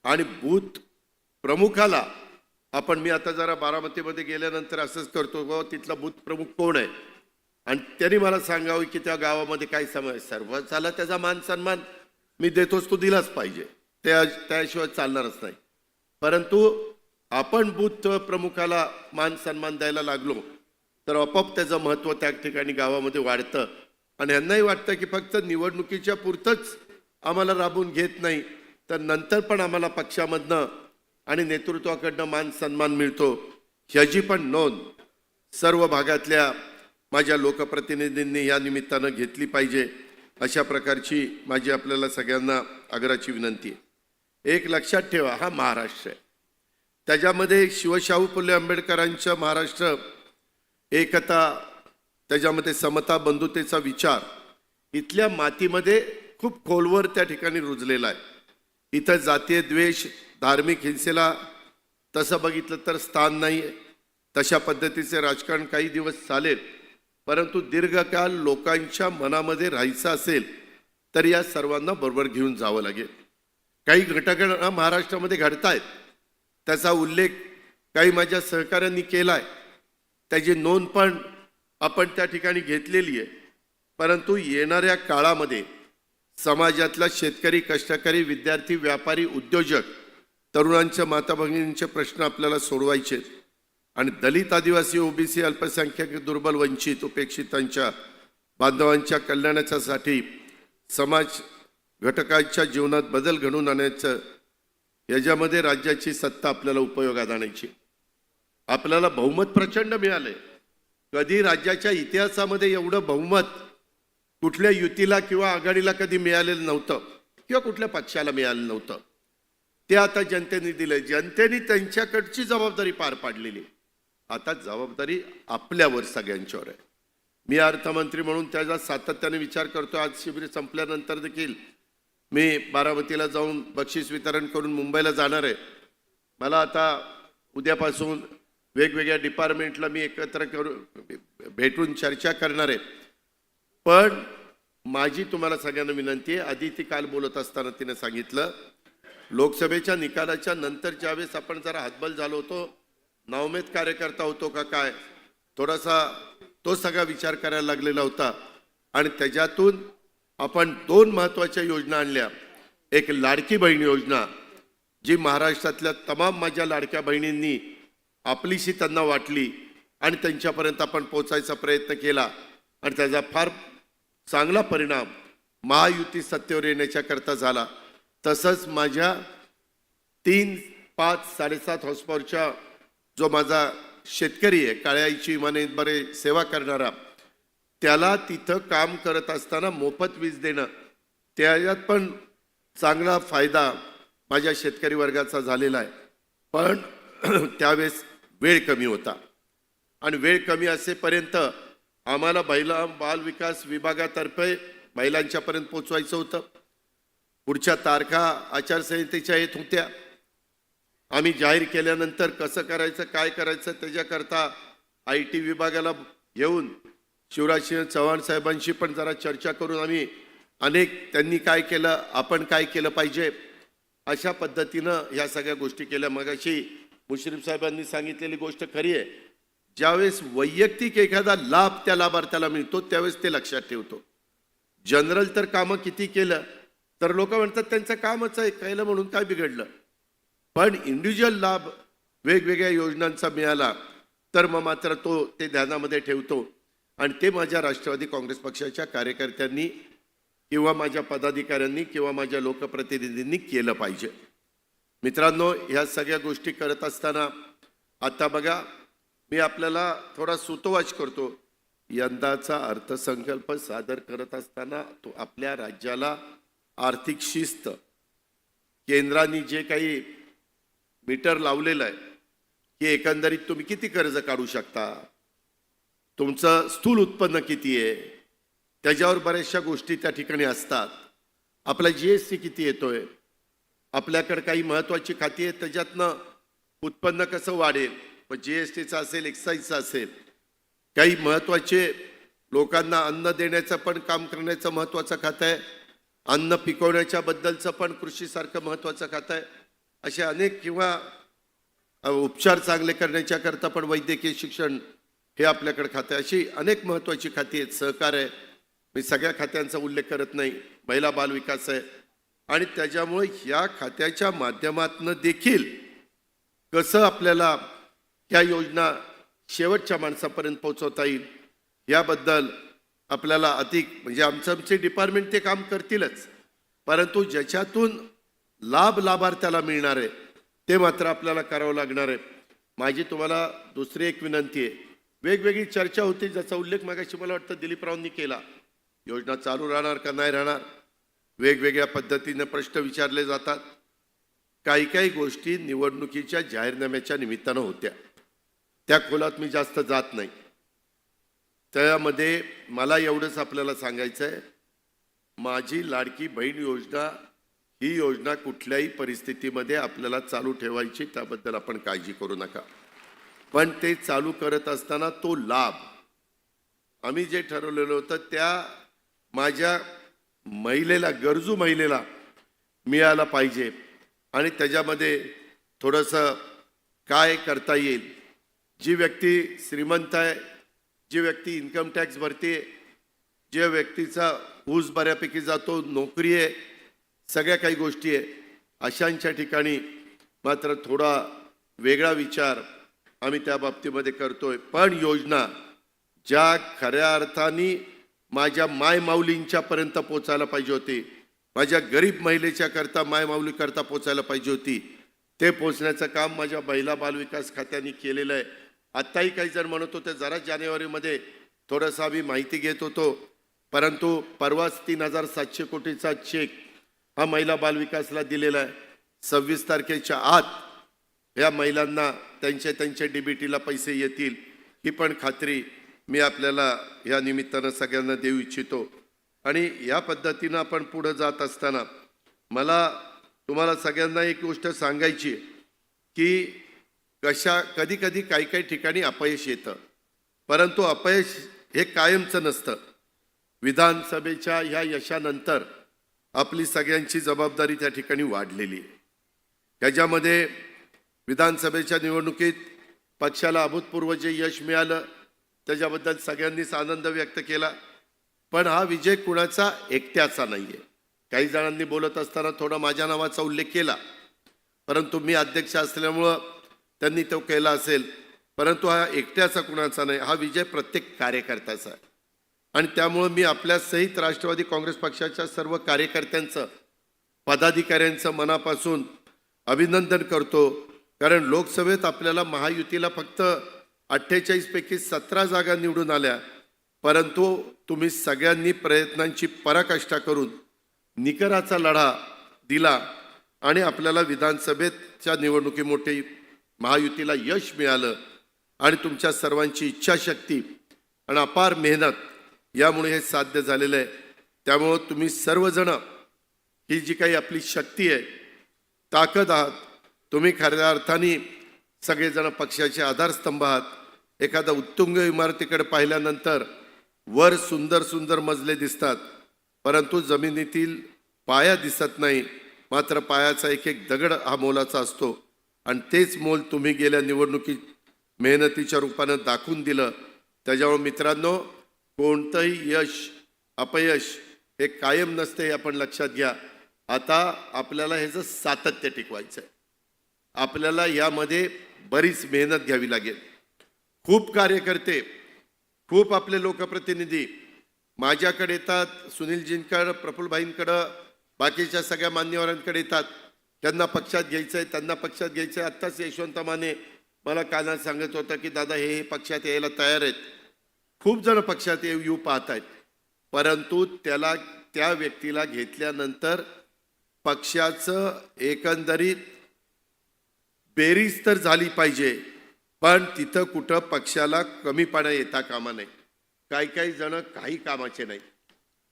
आणि बूथ प्रमुखाला आपण, मी आता जरा बारामतीमध्ये गेल्यानंतर असंच करतो, व तिथला बूथ प्रमुख कोण आहे आणि त्यांनी मला सांगावं की त्या गावामध्ये काय समावेश, सर्व झाला त्याचा मान सन्मान मी देतोच, तो दिलाच पाहिजे, त्याशिवाय चालणारच नाही. परंतु आपण बूथ प्रमुखाला मान सन्मान द्यायला लागलो तर आपोआप त्याचं महत्त्व त्या ठिकाणी गावामध्ये वाढतं. आणि यांनाही वाटतं की फक्त निवडणुकीच्या पुरतंच आम्हाला राबवून घेत नाही, तर नंतर पण आम्हाला पक्षामधनं आणि नेतृत्वाकडनं मान सन्मान मिळतो, ह्याची पण नोंद सर्व भागातल्या माझ्या लोकप्रतिनिधींनी या निमित्तानं घेतली पाहिजे. अशा प्रकारची माझी आपल्याला सगळ्यांना आग्रहाची विनंती आहे. एक लक्षात ठेवा, हा महाराष्ट्र आहे, त्याच्यामध्ये शिवशाहू फुले आंबेडकरांच्या महाराष्ट्र, एकता, त्याच्यामध्ये समता, बंधुतेचा विचार इथल्या मातीमध्ये खूप खोलवर त्या ठिकाणी रुजलेला आहे. इथं जातीय द्वेष, धार्मिक हिंसेला तसं बघितलं तर स्थान नाही. तशा पद्धतीचे राजकारण काही दिवस चालेल, परंतु दीर्घकाळ लोकांच्या मनामध्ये राहायचं असेल तर या सर्वांना बरोबर घेऊन जावं लागेल. काही घटना महाराष्ट्रामध्ये घडतायत, त्याचा उल्लेख काही माझ्या सहकाऱ्यांनी केला आहे, त्याची नोंद पण आपण त्या ठिकाणी घेतलेली आहे. परंतु येणाऱ्या काळामध्ये समाजातला शेतकरी, कष्टकरी, विद्यार्थी, व्यापारी, उद्योजक, तरुणांच्या, माता भगिनींचे प्रश्न आपल्याला सोडवायचे आणि दलित, आदिवासी, ओबीसी, अल्पसंख्याक, दुर्बल, वंचित, उपेक्षितांच्या बांधवांच्या कल्याणाच्यासाठी समाज घटकांच्या जीवनात बदल घडवून आणायचं, याच्यामध्ये राज्याची सत्ता आपल्याला उपयोगात आणायची. आपल्याला बहुमत प्रचंड मिळाले. कधी राज्याच्या इतिहासामध्ये एवढं बहुमत कुठल्या युतीला किंवा आघाडीला कधी मिळालेलं नव्हतं किंवा कुठल्या पक्षाला मिळालं नव्हतं. ते आता जनतेने दिले, जनतेने त्यांच्याकडची जबाबदारी पार पाडलेली. आता जबाबदारी आपल्यावर सगळ्यांच्यावर आहे. मी अर्थमंत्री म्हणून त्याचा सातत्याने विचार करतो. आज शिबिर संपल्यानंतर देखील मी बारामतीला जाऊन बक्षीस वितरण करून मुंबईला जाणार आहे. मला आता उद्यापासून वेगवेगळ्या डिपार्टमेंटला मी एकत्र करून भेटून चर्चा करणार आहे. पण माझी तुम्हाला सगळ्यांना विनंती आहे, आधी ती काल बोलत असताना तिने सांगितलं, लोकसभेच्या निकालाच्या नंतर ज्यावेळेस आपण जरा हतबल झालो होतो, नाउमेद कार्यकर्ता होतो का काय, थोडासा तो सगळा विचार करायला लागलेला होता. आणि त्याच्यातून आपण दोन महत्त्वाच्या योजना आणल्या. एक लाडकी बहीण योजना, जी महाराष्ट्रातल्या तमाम माझ्या लाडक्या बहिणींनी आपलीशी त्यांना वाटली आणि त्यांच्यापर्यंत आपण पोचायचा प्रयत्न केला आणि त्याचा फार चांगला परिणाम महायुती सत्तेवर येण्याच्या करता झाला. तसंच माझ्या 3, 5, 7.5 हॉर्सपॉवरच्या जो माझा शेतकरी आहे, काळ्याईची इमाने बरे सेवा करणारा, त्याला तिथं काम करत असताना मोफत वीज देणं, त्याच्यात पण चांगला फायदा माझ्या शेतकरी वर्गाचा झालेला आहे. पण त्यावेळेस वेळ कमी होता आणि वेळ कमी असेपर्यंत आम्हाला महिला बाल विकास विभागातर्फे महिलांच्यापर्यंत पोचवायचं होतं. पुढच्या तारखा आचारसंहितेच्या येत होत्या. आम्ही जाहीर केल्यानंतर कसं करायचं, काय करायचं, त्याच्याकरता IT विभागाला घेऊन शिवराजसिंह चव्हाण साहेबांशी पण जरा चर्चा करून आम्ही त्यांनी काय केलं, आपण काय केलं पाहिजे, अशा पद्धतीनं ह्या सगळ्या गोष्टी केल्या. मगाशी मुश्रीफ साहेबांनी सांगितलेली गोष्ट खरी आहे. ज्यावेळेस वैयक्तिक एखादा लाभ त्या लाभार्थ्याला मिळतो त्यावेळेस ते लक्षात ठेवतो. जनरल तर कामं किती केलं तर लोक म्हणतात त्यांचं कामच आहे केलं म्हणून काय बिघडलं. पण इंडिव्हिज्युअल लाभ वेगवेगळ्या योजनांचा मिळाला तर मग मात्र तो ते ध्यानामध्ये ठेवतो. आणि ते माझ्या राष्ट्रवादी काँग्रेस पक्षाच्या कार्यकर्त्यांनी किंवा माझ्या पदाधिकाऱ्यांनी किंवा माझ्या लोकप्रतिनिधींनी केलं पाहिजे. मित्रांनो, ह्या सगळ्या गोष्टी करत असताना आता बघा, मी आपल्याला थोडा सुतोवाच करतो. यंदाचा अर्थसंकल्प सादर करत असताना तो आपल्या राज्याला आर्थिक शिस्त, केंद्राने जे काही मीटर लावलेलं आहे की एकंदरीत तुम्ही किती कर्ज काढू शकता, तुमचं स्थूल उत्पन्न किती आहे, त्याच्यावर बऱ्याचशा गोष्टी त्या ठिकाणी असतात. आपला GST किती येतोय, आपल्याकडे काही महत्त्वाची खाती आहेत त्याच्यातनं उत्पन्न कसं वाढेल, मग GSTचं असेल, एक्साईजचं असेल. काही महत्त्वाचे लोकांना अन्न देण्याचं पण काम करण्याचं महत्त्वाचं खातं आहे, अन्न पिकवण्याच्या बद्दलचं पण कृषीसारखं महत्त्वाचं खातं आहे. असे अनेक किंवा उपचार चांगले करण्याच्या पण वैद्यकीय शिक्षण हे आपल्याकडे खातं आहे. अशी अनेक महत्त्वाची खाती आहेत. सहकार आहे, मी सगळ्या खात्यांचा उल्लेख करत नाही, महिला बाल विकास आहे. आणि त्याच्यामुळे ह्या खात्याच्या माध्यमातून देखील कसं आपल्याला ह्या योजना शेवटच्या माणसापर्यंत पोहोचवता येईल याबद्दल आपल्याला अधिक म्हणजे आमचे डिपार्टमेंट ते काम करतीलच, परंतु ज्याच्यातून लाभार्थ्याला मिळणार आहे ते मात्र आपल्याला करावं लागणार आहे. माझी तुम्हाला दुसरी एक विनंती आहे. वेगवेगळी चर्चा होती ज्याचा उल्लेख मगाशी मला वाटतं दिलीपरावांनी केला. योजना चालू राहणार का नाही राहणार, वेगवेगळ्या पद्धतीने प्रश्न विचारले जातात. काही काही गोष्टी निवडणुकीच्या जाहीरनाम्याच्या निमित्तानं होत्या, त्या खोलात मी जास्त जात नाही. त्यामध्ये मला एवढंच आपल्याला सांगायचं आहे, माझी लाडकी बहीण योजना ही योजना कुठल्याही परिस्थितीमध्ये आपल्याला चालू ठेवायची, त्याबद्दल आपण काळजी करू नका. पण ते चालू करत असताना तो लाभ आम्ही जे ठरवलेलं होतं त्या माझ्या महिलेला, गरजू महिलेला मिळाला पाहिजे. आणि त्याच्यामध्ये थोडंसं काय करता येईल, जी व्यक्ती श्रीमंत आहे, जी व्यक्ती इन्कम टॅक्स भरते, ज्या व्यक्तीचा ऊस बऱ्यापैकी जातो, नोकरी आहे, सगळ्या काही गोष्टी आहे, अशांच्या ठिकाणी मात्र थोडा वेगळा विचार आम्ही त्या बाबतीमध्ये करतोय. पण योजना ज्या खऱ्या अर्थाने माझ्या मायमाऊलींच्या पर्यंत पोचायला पाहिजे होती, माझ्या गरीब महिलेच्या करता मायमाऊली करता पोचायला पाहिजे होती, ते पोचण्याचं काम माझ्या महिला बालविकास खात्याने केलेलं आहे. आत्ताही काही जण म्हणत होते जरा जानेवारीमध्ये थोडंसं आम्ही माहिती घेत होतो, परंतु परवाच 3,700 कोटीचा चेक हा महिला बालविकासला दिलेला आहे. 26 तारखेच्या आत या महिलांना त्यांच्या DBTला पैसे येतील, ही पण खात्री मी आपल्याला या निमित्तानं सगळ्यांना देऊ इच्छितो. आणि या पद्धतीनं आपण पुढे जात असताना मला तुम्हाला सगळ्यांना एक गोष्ट सांगायची की कधी कधी काही ठिकाणी अपयश येतं, परंतु अपयश हे कायमचं नसतं. विधानसभेच्या ह्या यशानंतर आपली सगळ्यांची जबाबदारी त्या ठिकाणी वाढलेली आहे. त्याच्यामध्ये विधानसभेच्या निवडणुकीत पक्षाला अभूतपूर्व जे यश मिळालं त्याच्याबद्दल सगळ्यांनीच आनंद व्यक्त केला. पण हा विजय कुणाचा एकट्याचा नाही आहे. काही जणांनी बोलत असताना थोडा माझ्या नावाचा उल्लेख केला, परंतु मी अध्यक्ष असल्यामुळं त्यांनी तो केला असेल, परंतु हा एकट्याचा कुणाचा नाही, हा विजय प्रत्येक कार्यकर्त्याचा आहे. आणि त्यामुळं मी आपल्या सहित राष्ट्रवादी काँग्रेस पक्षाच्या सर्व कार्यकर्त्यांचं, पदाधिकाऱ्यांचं मनापासून अभिनंदन करतो. कारण लोकसभेत आपल्याला महायुतीला फक्त 48 पैकी 17 जागा निवडून आल्या, परंतु तुम्ही सगळ्यांनी प्रयत्नांची पराकाष्ठा करून निकराचा लढा दिला आणि आपल्याला विधानसभेच्या निवडणुकीमध्ये महायुतीला यश मिळालं. आणि तुमच्या सर्वांची इच्छाशक्ती आणि अपार मेहनत यामुळे हे साध्य झालेलं आहे. त्यामुळं तुम्ही सर्वजण ही जी काही आपली शक्ती आहे, ताकद आहात, तुम्ही खऱ्या अर्थाने सगळेजण पक्षाचे आधारस्तंभ आहात. एखादा उत्तुंग इमारतीकडे पाहिल्यानंतर वर सुंदर सुंदर मजले दिसतात, परंतु जमिनीतील पाया दिसत नाही. मात्र पायाचा एक एक दगड हा मोलाचा असतो आणि तेच मोल तुम्ही गेल्या निवडणुकीत मेहनतीच्या रूपानं दाखवून दिलं. त्याच्यामुळे मित्रांनो, कोणतंही यश अपयश हे कायम नसते हे आपण लक्षात घ्या. आता आपल्याला ह्याचं सातत्य टिकवायचं आहे. आपल्याला यामध्ये बरीच मेहनत घ्यावी लागेल. खूप कार्यकर्ते, खूप आपले लोकप्रतिनिधी माझ्याकडे येतात, सुनीलजींकडं, प्रफुल्लभाईंकडं, बाकीच्या सगळ्या मान्यवरांकडे येतात. त्यांना पक्षात घ्यायचं आहे, त्यांना पक्षात घ्यायचं आहे. आत्ताच यशवंत माने मला कानात सांगत होता की दादा हे पक्षात यायला तयार आहेत. खूप जण पक्षात येऊ पाहत आहेत. परंतु त्या व्यक्तीला घेतल्यानंतर पक्षाचं एकंदरीत बेरीज तर झाली पाहिजे, पण तिथं कुठं पक्षाला कमीपणा येता कामा नये. काही जण काही कामाचे नाही,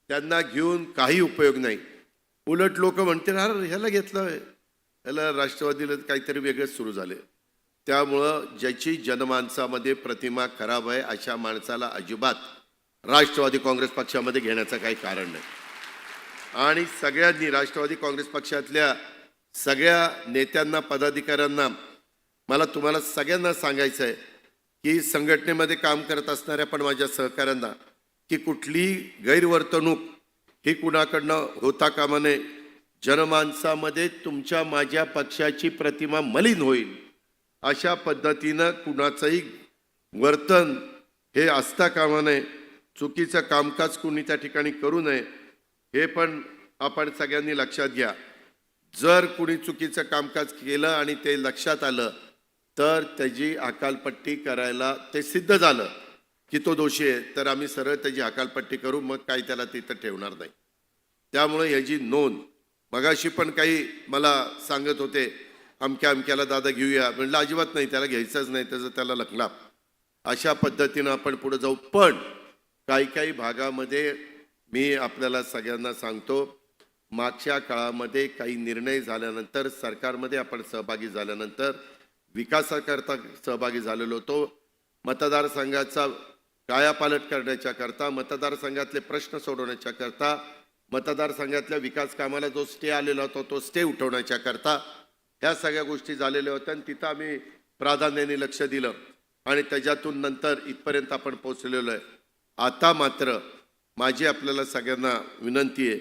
त्यांना घेऊन काही उपयोग नाही. उलट लोक म्हणतील अरे ह्याला घेतलं, ह्याला राष्ट्रवादीला काहीतरी वेगळंच सुरू झाले. त्यामुळं ज्याची जनमानसामध्ये प्रतिमा खराब आहे अशा माणसाला अजिबात राष्ट्रवादी काँग्रेस पक्षामध्ये घेण्याचं काही कारण नाही. आणि सगळ्यांनी राष्ट्रवादी काँग्रेस पक्षातल्या सगळ्या नेत्यांना, पदाधिकाऱ्यांना मला तुम्हाला सगळ्यांना सांगायचं आहे की संघटनेमध्ये काम करत असणाऱ्या पण माझ्या सहकाऱ्यांना की कुठली गैरवर्तणूक ही कुणाकडनं होता कामा नये. जनमानसामध्ये तुमच्या माझ्या पक्षाची प्रतिमा मलिन होईल अशा पद्धतीनं कुणाचंही वर्तन हे असता कामा नये. चुकीचं कामकाज कुणी त्या ठिकाणी करू नये हे पण आपण सगळ्यांनी लक्षात घ्या. जर कुणी चुकीचं कामकाज केलं आणि ते लक्षात आलं तर त्याची हकालपट्टी करायला ते सिद्ध झालं की तो दोषी आहे तर आम्ही सरळ त्याची हकालपट्टी करू, मग काही त्याला तिथं ठेवणार नाही. त्यामुळे याची नोंद. मगाशी पण काही मला सांगत होते अमक्याला दादा घेऊया, म्हणलं अजिबात नाही, त्याला घ्यायचंच नाही, त्याचं त्याला लखलाप. अशा पद्धतीनं आपण पुढे जाऊ. पण काही भागामध्ये मी आपल्याला सगळ्यांना सांगतो, मागच्या काळामध्ये काही निर्णय झाल्यानंतर, सरकारमध्ये आपण सहभागी झाल्यानंतर विकासाकरता सहभागी झालेलो होतो. मतदारसंघाचा कायापालट करण्याच्या करता, मतदारसंघातले प्रश्न सोडवण्याच्या करता, मतदारसंघातल्या विकास कामाला जो स्टे आलेला होता तो स्टे उठवण्याच्या करता ह्या सगळ्या गोष्टी झालेल्या होत्या आणि तिथं आम्ही प्राधान्याने लक्ष दिलं आणि त्याच्यातून नंतर इथपर्यंत आपण पोहोचलेलो आहे. आता मात्र माझी आपल्याला सगळ्यांना विनंती आहे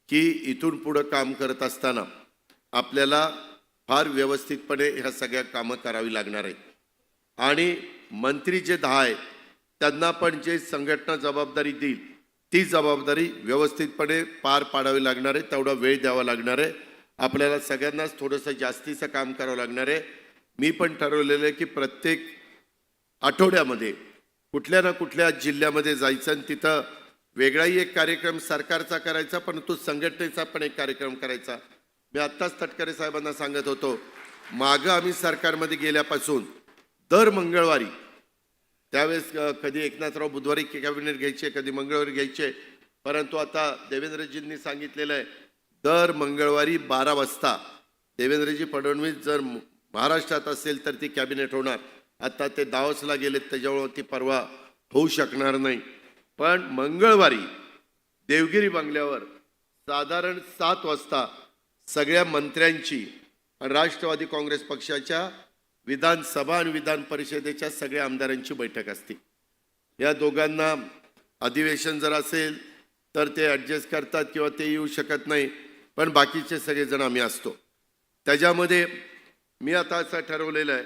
की इथून पुढं काम करत असताना आपल्याला फार व्यवस्थितपणे ह्या सगळ्या कामं करावी लागणार आहे. आणि मंत्री जे 10 आहेत त्यांना पण जे संघटना जबाबदारी देईल ती जबाबदारी व्यवस्थितपणे पार पाडावी लागणार आहे. तेवढा वेळ द्यावा लागणार आहे. आपल्याला सगळ्यांनाच थोडंसं जास्तीचं काम करावं लागणार आहे. मी पण ठरवलेलं आहे की प्रत्येक आठवड्यामध्ये कुठल्या ना कुठल्या जिल्ह्यामध्ये जायचं आणि तिथं वेगळाही एक कार्यक्रम सरकारचा करायचा, पण तो संघटनेचा पण एक कार्यक्रम करायचा. मी आत्ताच तटकरे साहेबांना सांगत होतो, मागं आम्ही सरकारमध्ये गेल्यापासून दर मंगळवारी, त्यावेळेस कधी एकनाथराव बुधवारी कॅबिनेट घ्यायचे, कधी मंगळवारी घ्यायचे, परंतु आता देवेंद्रजींनी सांगितलेलं आहे दर मंगळवारी 12 वाजता देवेंद्रजी फडणवीस जर महाराष्ट्रात असेल तर ती कॅबिनेट होणार. आता ते दावसला गेलेत त्याच्यामुळे ती परवा होऊ शकणार नाही. पण मंगळवारी देवगिरी बंगल्यावर साधारण 7 वाजता सगळ्या मंत्र्यांची राष्ट्रवादी काँग्रेस पक्षाच्या विधानसभा आणि विधान परिषदेच्या सगळ्या आमदारांची बैठक असते. या दोघांना अधिवेशन जर असेल तर ते ॲडजस्ट करतात किंवा ते येऊ शकत नाही, पण बाकीचे सगळेजण आम्ही असतो. त्याच्यामध्ये मी आता असं ठरवलेलं आहे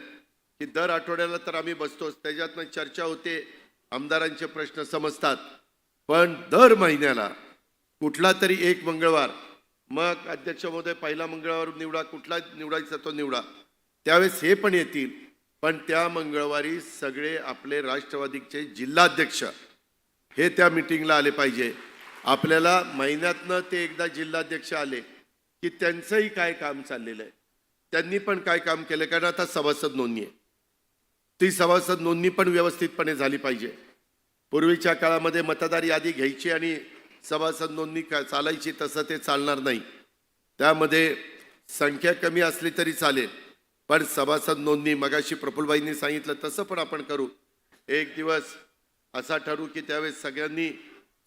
की दर आठवड्याला तर आम्ही बसतोच, त्याच्यातनं चर्चा होते, आमदारांचे प्रश्न समजतात, पण दर महिन्याला कुठला तरी एक मंगळवार, मग अध्यक्ष महोदय पहिला मंगळवार निवडा, कुठला निवडायचा तो निवडा, त्यावेळेस हे पण येतील. पण त्या मंगळवारी सगळे आपले राष्ट्रवादीचे जिल्हाध्यक्ष हे त्या मीटिंगला आले पाहिजे. आपल्याला महिन्यातनं ते एकदा जिल्हाध्यक्ष आले की त्यांचंही काय काम चाललेलं आहे, त्यांनी पण काय काम केलं, कारण आता सभासद नोंदणी आहे, ती सभासद नोंदणी पण व्यवस्थितपणे झाली पाहिजे. पूर्वीच्या काळामध्ये मतदार यादी घ्यायची आणि सभासद नोंदणी चालायची, तसं ते चालणार नाही. त्यामध्ये संख्या कमी असली तरी चालेल, पण सभासद नोंदणी मगाशी प्रफुल्लभाईंनी सांगितलं तसं पण आपण करू. एक दिवस असा ठरवू की त्यावेळेस सगळ्यांनी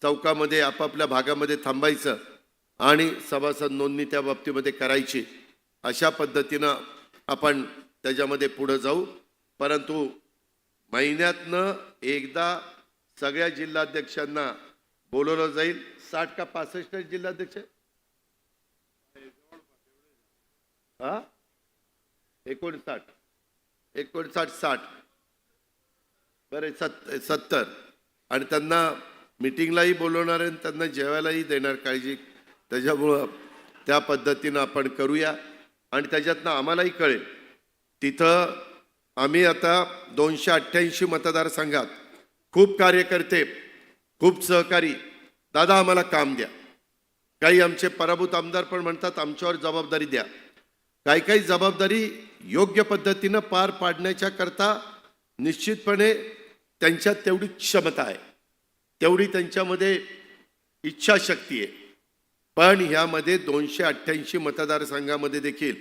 चौकामध्ये आपापल्या भागामध्ये थांबायचं आणि सभासद नोंदणी त्या बाबतीमध्ये करायची. अशा पद्धतीनं आपण त्याच्यामध्ये पुढे जाऊ. परंतु महिन्यातनं एकदा सगळ्या जिल्हाध्यक्षांना बोलवलं जाईल. 60 का 65 जिल्हाध्यक्ष? हा, 59 60 बरे 70 आणि त्यांना मीटिंगलाही बोलवणार आहे, त्यांना जेवायलाही देणार काळजी. त्याच्यामुळं त्या पद्धतीनं आपण करूया आणि त्याच्यातनं आम्हालाही कळेल. तिथं आम्ही आता 288 मतदारसंघात खूप कार्यकर्ते, खूप सहकारी, दादा आम्हाला काम द्या. काही आमचे पराभूत आमदार पण म्हणतात आमच्यावर जबाबदारी द्या. काही जबाबदारी योग्य पद्धतीनं पार पाडण्याच्या करता निश्चितपणे त्यांच्यात तेवढी क्षमता आहे, तेवढी त्यांच्यामध्ये इच्छाशक्ती आहे. पण ह्यामध्ये 288 मतदारसंघामध्ये देखील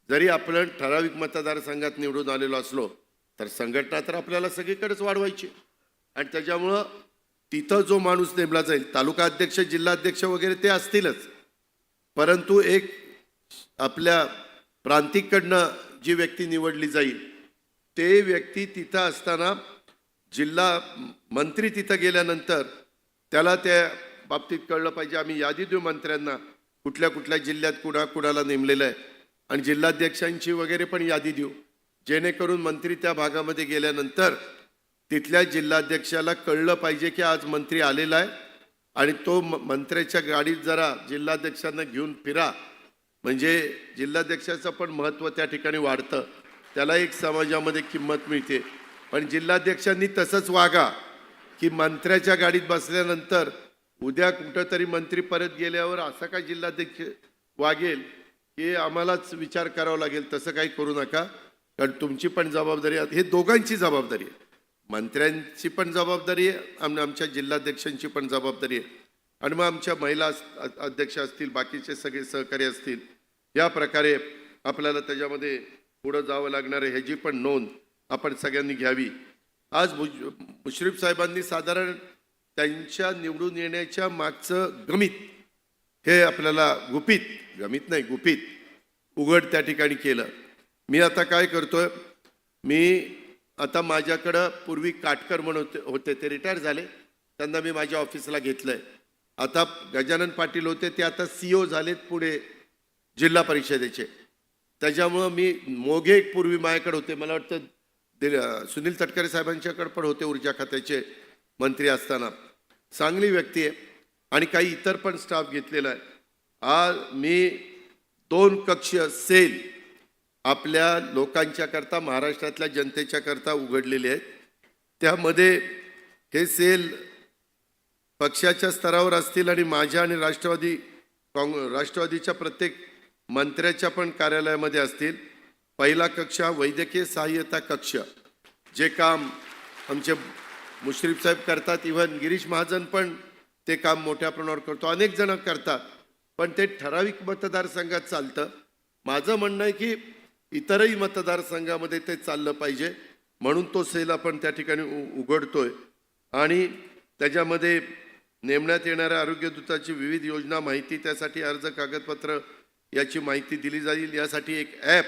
जरी आपण ठराविक मतदारसंघात निवडून आलेलो असलो तर संघटना तर आपल्याला सगळीकडेच वाढवायची. आणि त्याच्यामुळं तिथं जो माणूस नेमला जाईल, तालुका अध्यक्ष, जिल्हाध्यक्ष वगैरे ते असतीलच, परंतु एक आपल्या प्रांतिककडनं जी व्यक्ती निवडली जाईल ते व्यक्ती तिथं असताना जिल्हा मंत्री तिथं गेल्यानंतर त्याला त्या बाबतीत कळलं पाहिजे. आम्ही यादी देऊ मंत्र्यांना कुठल्या कुठल्या जिल्ह्यात कुणाला नेमलेलं आहे आणि जिल्हाध्यक्षांची वगैरे पण यादी देऊ, जेणेकरून मंत्री त्या भागामध्ये गेल्यानंतर तिथल्या जिल्हाध्यक्षाला कळलं पाहिजे की आज मंत्री आलेला आहे आणि तो मंत्र्याच्या गाडीत जरा जिल्हाध्यक्षांना घेऊन फिरा, म्हणजे जिल्हाध्यक्षाचं पण महत्त्व त्या ठिकाणी वाढतं, त्याला एक समाजामध्ये किंमत मिळते. पण जिल्हाध्यक्षांनी तसंच वागा की मंत्र्याच्या गाडीत बसल्यानंतर उद्या कुठंतरी मंत्री परत गेल्यावर असा काय जिल्हाध्यक्ष वागेल की आम्हालाच विचार करावा लागेल. तसं काही करू नका, कारण तुमची पण जबाबदारी आहे, हे दोघांची जबाबदारी आहे. मंत्र्यांची पण जबाबदारी आहे आणि आमच्या जिल्हाध्यक्षांची पण जबाबदारी आहे. आणि मग आमच्या महिला अध्यक्ष असतील, बाकीचे सगळे सहकारी असतील, या प्रकारे आपल्याला त्याच्यामध्ये पुढं जावं लागणार आहे, ह्याची पण नोंद आपण सगळ्यांनी घ्यावी. आज मुश्रीफ साहेबांनी साधारण त्यांच्या निवडून येण्याच्या मागचं गणित हे आपल्याला गुपित उघड त्या ठिकाणी केलं. मी आता काय करतोय, मी आता माझ्याकडं पूर्वी काटकर म्हणून होते, ते रिटायर झाले, त्यांना मी माझ्या ऑफिसला घेतलंय. आता गजानन पाटील होते, ते आता CEO झालेत पुढे जिल्हा परिषदेचे. त्याच्यामुळं मी मोघे एक पूर्वी माझ्याकडे होते, मला वाटतं सुनील तटकरे साहेबांच्याकडे पण होते ऊर्जा खात्याचे मंत्री असताना. चांगली व्यक्ती आहे आणि काही इतर पण स्टाफ घेतलेला आहे. आज मी 2 कक्षीय सेल आपल्या लोकांच्या करता, महाराष्ट्रातल्या जनतेच्या करता उघडलेले आहेत. त्यामध्ये हे सेल पक्षाच्या स्तरावर असतील आणि माझ्या आणि राष्ट्रवादीच्या प्रत्येक मंत्र्याच्या पण कार्यालयामध्ये असतील. पहिला कक्ष वैद्यकीय सहाय्यता कक्ष, जे काम आमचे मुश्रीफ साहेब करतात, इव्हन गिरीश महाजन पण ते काम मोठ्या प्रमाणावर करतो, अनेक जण करतात, पण ते ठराविक मतदारसंघात चालतं. माझं म्हणणं आहे की इतरही मतदारसंघामध्ये ते चाललं पाहिजे, म्हणून तो सेल आपण त्या ठिकाणी उघडतोय. आणि त्याच्यामध्ये नेमण्यात येणाऱ्या आरोग्य दूताची विविध योजना, माहिती, त्यासाठी अर्ज, कागदपत्र याची माहिती दिली जाईल. यासाठी एक ॲप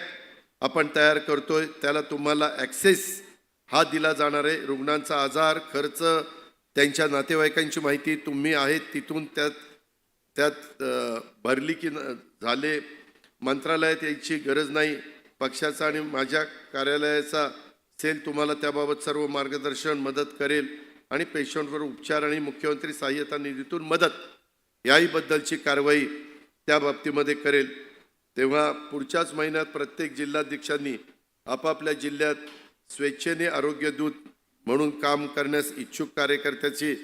आपण तयार करतोय, त्याला तुम्हाला ॲक्सेस हा दिला जाणार आहे. रुग्णांचा आजार, खर्च, त्यांच्या नातेवाईकांची माहिती तुम्ही आहेत तिथून त्यात भरली की झाले. मंत्रालयात यायची गरज नाही. पक्षाचा आणि माझ्या कार्यालयाचा सेल तुम्हाला त्याबाबत सर्व मार्गदर्शन, मदत करेल आणि पेशंटवर उपचार आणि मुख्यमंत्री सहाय्यता निधीतून मदत याही बद्दलची कारवाई त्या बाबतीमध्ये करेल. तेव्हा पुढच्याच महिन्यात प्रत्येक जिल्हाध्यक्षांनी आपापल्या जिल्ह्यात स्वेच्छेने आरोग्य दूत म्हणून काम करण्यास इच्छुक कार्यकर्त्याची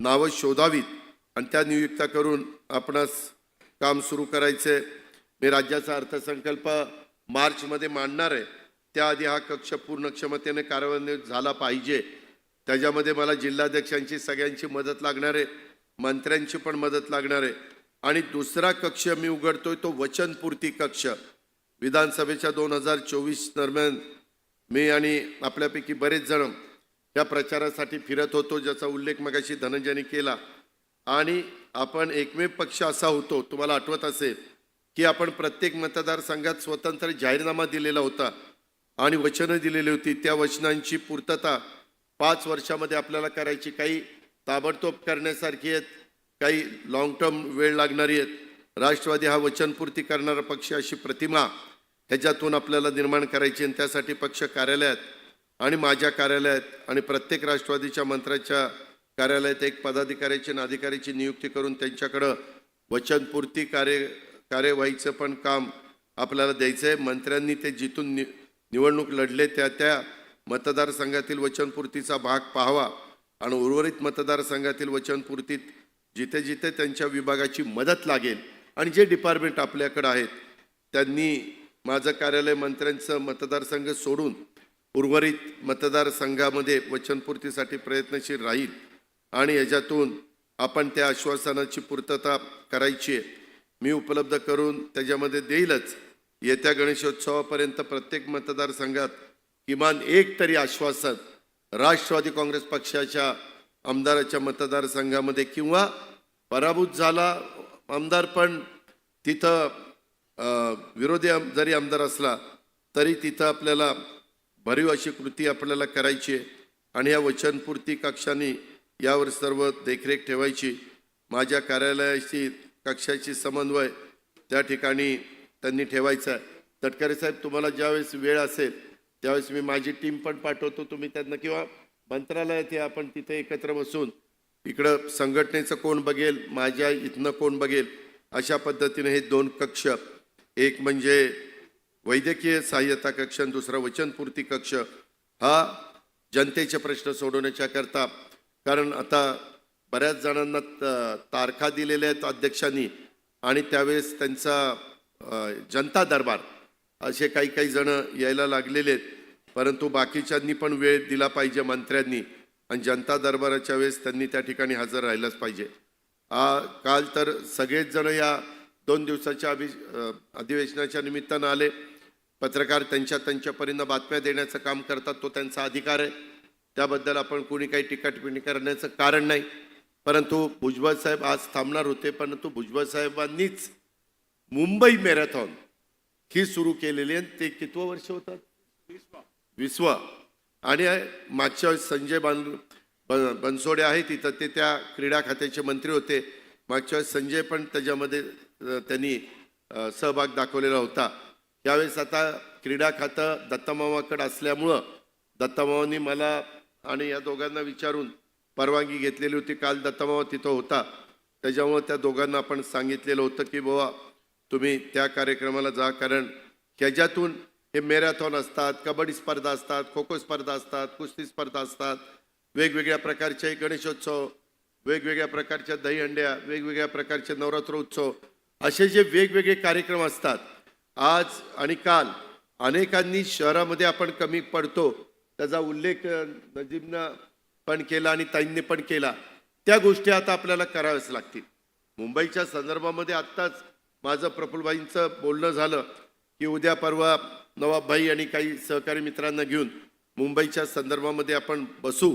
नावं शोधावीत आणि त्या नियुक्त करून आपणास काम सुरू करायचे. मी राज्याचा अर्थसंकल्प मार्चमध्ये मांडणार आहे, त्याआधी हा कक्ष पूर्ण क्षमतेने कार्यान्वित झाला पाहिजे. त्याच्यामध्ये मला जिल्हाध्यक्षांची सगळ्यांची मदत लागणार आहे, मंत्र्यांची पण मदत लागणार आहे. आणि दुसरा कक्ष मी उघडतोय तो वचनपूर्ती कक्ष. विधानसभेच्या 2024 दरम्यान मी आणि आपल्यापैकी बरेच जण या प्रचारासाठी फिरत होतो, ज्याचा उल्लेख मगाशी धनंजयने केला. आणि आपण एकमेव पक्ष असा होतो, तुम्हाला आठवत असेल की आपण प्रत्येक मतदारसंघात स्वतंत्र जाहीरनामा दिलेला होता आणि वचनं दिलेली होती, त्या वचनांची पूर्तता 5 वर्षामध्ये आपल्याला करायची. काही ताबडतोब करण्यासारखी आहेत, काही लॉंग टर्म वेळ लागणारी आहेत. राष्ट्रवादी हा वचनपूर्ती करणारा पक्ष अशी प्रतिमा ह्याच्यातून आपल्याला निर्माण करायची आणि त्यासाठी पक्ष कार्यालयात आणि माझ्या कार्यालयात आणि प्रत्येक राष्ट्रवादीच्या मंत्र्याच्या कार्यालयात एक पदाधिकाऱ्याची आणि अधिकाऱ्याची नियुक्ती करून त्यांच्याकडं वचनपूर्ती कार्यवाहीचं पण काम आपल्याला द्यायचं आहे. मंत्र्यांनी ते जिथून निवडणूक लढले त्या मतदारसंघातील वचनपूर्तीचा भाग पाहावा आणि उर्वरित मतदारसंघातील वचनपूर्तीत जिथे जिथे त्यांच्या विभागाची मदत लागेल आणि जे डिपार्टमेंट आपल्याकडे आहेत त्यांनी माझं कार्यालय मंत्र्यांचं मतदारसंघ सोडून उर्वरित मतदारसंघामध्ये वचनपूर्तीसाठी प्रयत्नशील राहील आणि याच्यातून आपण त्या आश्वासनाची पूर्तता करायची आहे. मी उपलब्ध करून त्याच्यामध्ये देईलच. येत्या गणेशोत्सवापर्यंत प्रत्येक मतदारसंघात किमान एक तरी आश्वासन राष्ट्रवादी काँग्रेस पक्षाच्या आमदाराच्या मतदारसंघामध्ये किंवा पराभूत झाला आमदार पण तिथं विरोधी जरी आमदार असला तरी तिथं आपल्याला भरीव अशी कृती आपल्याला करायची आहे आणि या वचनपूर्ती कक्षाने यावर सर्व देखरेख ठेवायची. माझ्या कार्यालयाशी कक्षाची समन्वय त्या ठिकाणी त्यांनी ठेवायचा आहे. तटकरे साहेब, तुम्हाला ज्यावेळेस वेळ असेल त्यावेळेस मी माझी टीम पण पाठवतो, तुम्ही त्यांना किंवा मंत्रालयात या, आपण तिथे एकत्र बसून इकडं संघटनेचं कोण बघेल, माझ्या इथनं कोण बघेल, अशा पद्धतीने हे 2 कक्ष, एक म्हणजे वैद्यकीय सहाय्यता कक्ष आणि दुसरा वचनपूर्ती कक्ष, हा जनतेचे प्रश्न सोडवण्याच्या करता, कारण आता बऱ्याच जणांना तारखा दिलेल्या आहेत अध्यक्षांनी आणि त्यावेळेस त्यांचा जनता दरबार असे काही जण यायला लागलेले आहेत, परंतु बाकीच्यांनी पण वेळ दिला पाहिजे मंत्र्यांनी आणि जनता दरबाराच्या वेळेस त्यांनी त्या ठिकाणी हजर राहिलंच पाहिजे. काल तर सगळेच जण या 2 दिवसाच्या अधिवेशनाच्या निमित्तानं आले. पत्रकार त्यांच्या परीनं बातम्या देण्याचं काम करतात, तो त्यांचा अधिकार आहे, त्याबद्दल आपण कोणी काही टीका-टिप्पणी करण्याचं कारण नाही. परंतु भुजबळ साहेब आज थांबणार होते, परंतु भुजबळ साहेबांनीच मुंबई मॅरेथॉन ही सुरू केलेली आहे. ते कितवं वर्ष होतं? 20वं. आणि मागच्या संजय बनसोडे आहे तिथं, ते त्या क्रीडा खात्याचे मंत्री होते. मागच्या वेळेस संजय पण त्याच्यामध्ये त्यांनी सहभाग दाखवलेला होता. यावेळेस आता क्रीडा खातं दत्तामामाकडे असल्यामुळं दत्तामामांनी मला आणि या दोघांना विचारून परवानगी घेतलेली होती. काल दत्तामामा तिथं होता, त्याच्यामुळं त्या दोघांना आपण सांगितलेलं होतं की बाबा तुम्ही त्या कार्यक्रमाला जा, कारण ह्याच्यातून हे मॅरेथॉन असतात, कबड्डी स्पर्धा असतात, खो खो स्पर्धा असतात, कुस्ती स्पर्धा असतात, वेगवेगळ्या प्रकारचे गणेशोत्सव, वेगवेगळ्या प्रकारच्या दहीहंड्या, वेगवेगळ्या प्रकारचे नवरात्र उत्सव, असे जे वेगवेगळे कार्यक्रम असतात. आज आणि काल अनेकांनी शहरामध्ये आपण कमी पडतो त्याचा उल्लेख नजीबनं पण केला आणि ताईंनी पण केला. त्या गोष्टी आता आपल्याला कराव्याच लागतील. मुंबईच्या संदर्भामध्ये आत्ताच माझं प्रफुल्लभाईंचं बोलणं झालं की उद्या परवा नवाबभाई आणि काही सहकारी मित्रांना घेऊन मुंबईच्या संदर्भामध्ये आपण बसू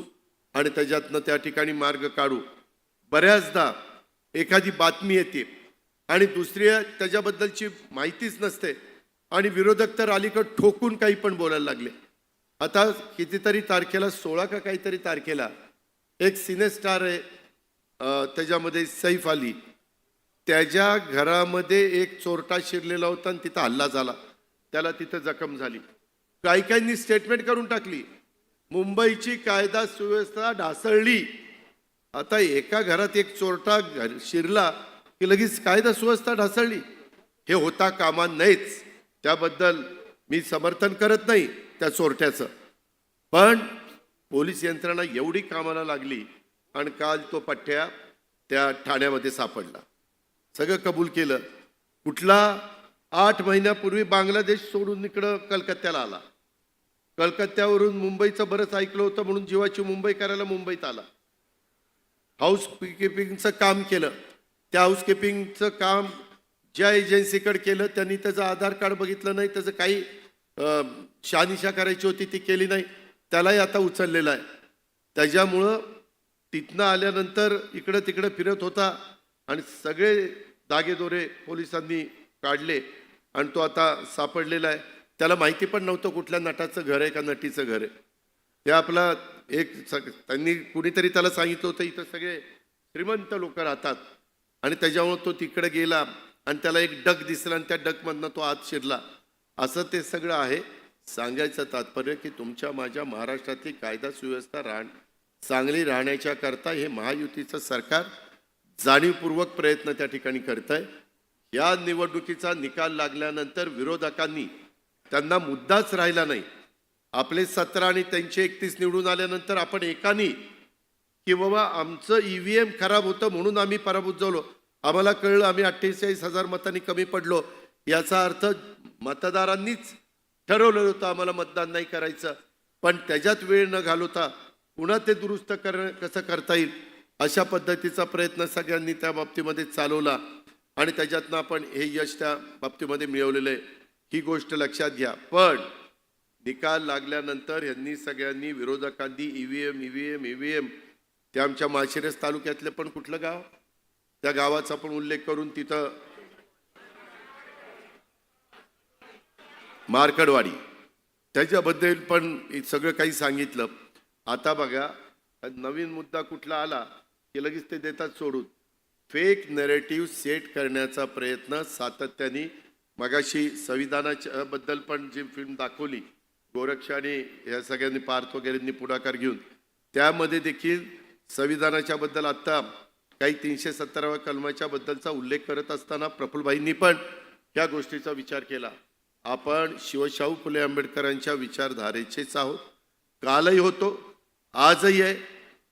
आणि त्याच्यातनं त्या ठिकाणी मार्ग काढू. बऱ्याचदा एखादी बातमी येते आणि दुसरी त्याच्याबद्दलची माहितीच नसते आणि विरोधक तर अलीकडे ठोकून काही पण बोलायला लागले. आता कितीतरी तारखेला 16 का काहीतरी तारखेला एक सिनेस्टार आहे, त्याच्यामध्ये सैफ अली, त्याच्या घरामध्ये एक चोरटा शिरलेला होता आणि तिथं हल्ला झाला, त्याला तिथं जखम झाली. काहींनी स्टेटमेंट करून टाकली, मुंबईची कायदा सुव्यवस्था ढासळली. आता एका घरात एक चोरटा शिरला की लगेच कायदा सुव्यवस्था ढासळली, हे होता कामा नयेच. त्याबद्दल मी समर्थन करत नाही त्या चोरट्याचं, पण पोलीस यंत्रणा एवढी कामाला लागली आणि काल तो पठ्ठ्या त्या ठाण्यामध्ये सापडला. सगळं कबूल केलं. कुठला 8 महिन्यापूर्वी बांगलादेश सोडून इकडं कलकत्त्याला आला. कलकत्त्यावरून मुंबईचं बरंच ऐकलं होतं म्हणून जीवाची मुंबई करायला मुंबईत आला. हाऊसकीपिंगचं काम केलं. त्या हाऊसकीपिंगचं काम ज्या एजन्सीकडे केलं त्यांनी त्याचं आधार कार्ड बघितलं नाही, त्याचं काही शहानिशा करायची होती ती केली नाही, त्यालाही आता उचललेलं आहे. त्याच्यामुळं तिथनं आल्यानंतर इकडं तिकडं फिरत होता आणि सगळे दागेदोरे पोलिसांनी काढले आणि तो आता सापडलेला आहे. त्याला माहिती पण नव्हतं कुठल्या नटाचं घर आहे का नटीचं घर आहे. ते आपला त्यांनी कुणीतरी त्याला सांगितलं होतं इथं सगळे श्रीमंत लोक राहतात आणि त्याच्यामुळे तो तिकडे गेला आणि त्याला एक डग दिसला आणि त्या डगमधनं तो आत शिरला. असं ते सगळं आहे. सांगायचं तात्पर्य की तुमच्या माझ्या महाराष्ट्रातली कायदा सुव्यवस्था चांगली राहण्याच्या करता हे महायुतीचं सरकार जाणीवपूर्वक प्रयत्न त्या ठिकाणी करत आहे. या निवडणुकीचा निकाल लागल्यानंतर विरोधकांनी त्यांना मुद्दाच राहिला नाही. आपले 17 आणि त्यांचे 31 निवडून आल्यानंतर आपण एकानी की बाबा आमचं EVM खराब होतं म्हणून आम्ही पराभूत झालो, आम्हाला कळलं आम्ही 48,000 मतांनी कमी पडलो, याचा अर्थ मतदारांनीच ठरवलेलं होतं आम्हाला मतदान नाही करायचं. पण त्याच्यात वेळ न घालवता पुन्हा ते दुरुस्त कसं करता येईल अशा पद्धतीचा प्रयत्न सगळ्यांनी त्या बाबतीमध्ये चालवला आणि त्याच्यातनं आपण हे यश त्या बाबतीमध्ये मिळवलेलं आहे. ही गोष्ट लक्षात घ्या. पण निकाल लागल्यानंतर यांनी सगळ्यांनी विरोधकांनी EVM ते आमच्या माळशिरस तालुक्यातले पण कुठलं गाव, त्या गावाचा पण उल्लेख करून तिथं मार्कडवाडी त्याच्याबद्दल पण सगळं काही सांगितलं. आता बघा नवीन मुद्दा कुठला आला की लगेच ते देतात सोडून. फेक नरेटिव्ह सेट करण्याचा प्रयत्न सातत्याने, मगाशी संविधानाच्या बद्दल पण जी फिल्म दाखवली गोरक्ष आणि या सगळ्यांनी पार्थ वगैरेंनी पुढाकार घेऊन, त्यामध्ये देखील संविधानाच्या बद्दल आत्ता काही 317व्या कलमाच्या बद्दलचा उल्लेख करत असताना प्रफुल्लभाईंनी पण या गोष्टीचा विचार केला. आपण शिवशाहू फुले आंबेडकरांच्या विचारधारेचेच आहोत, कालही होतो, आजही आहे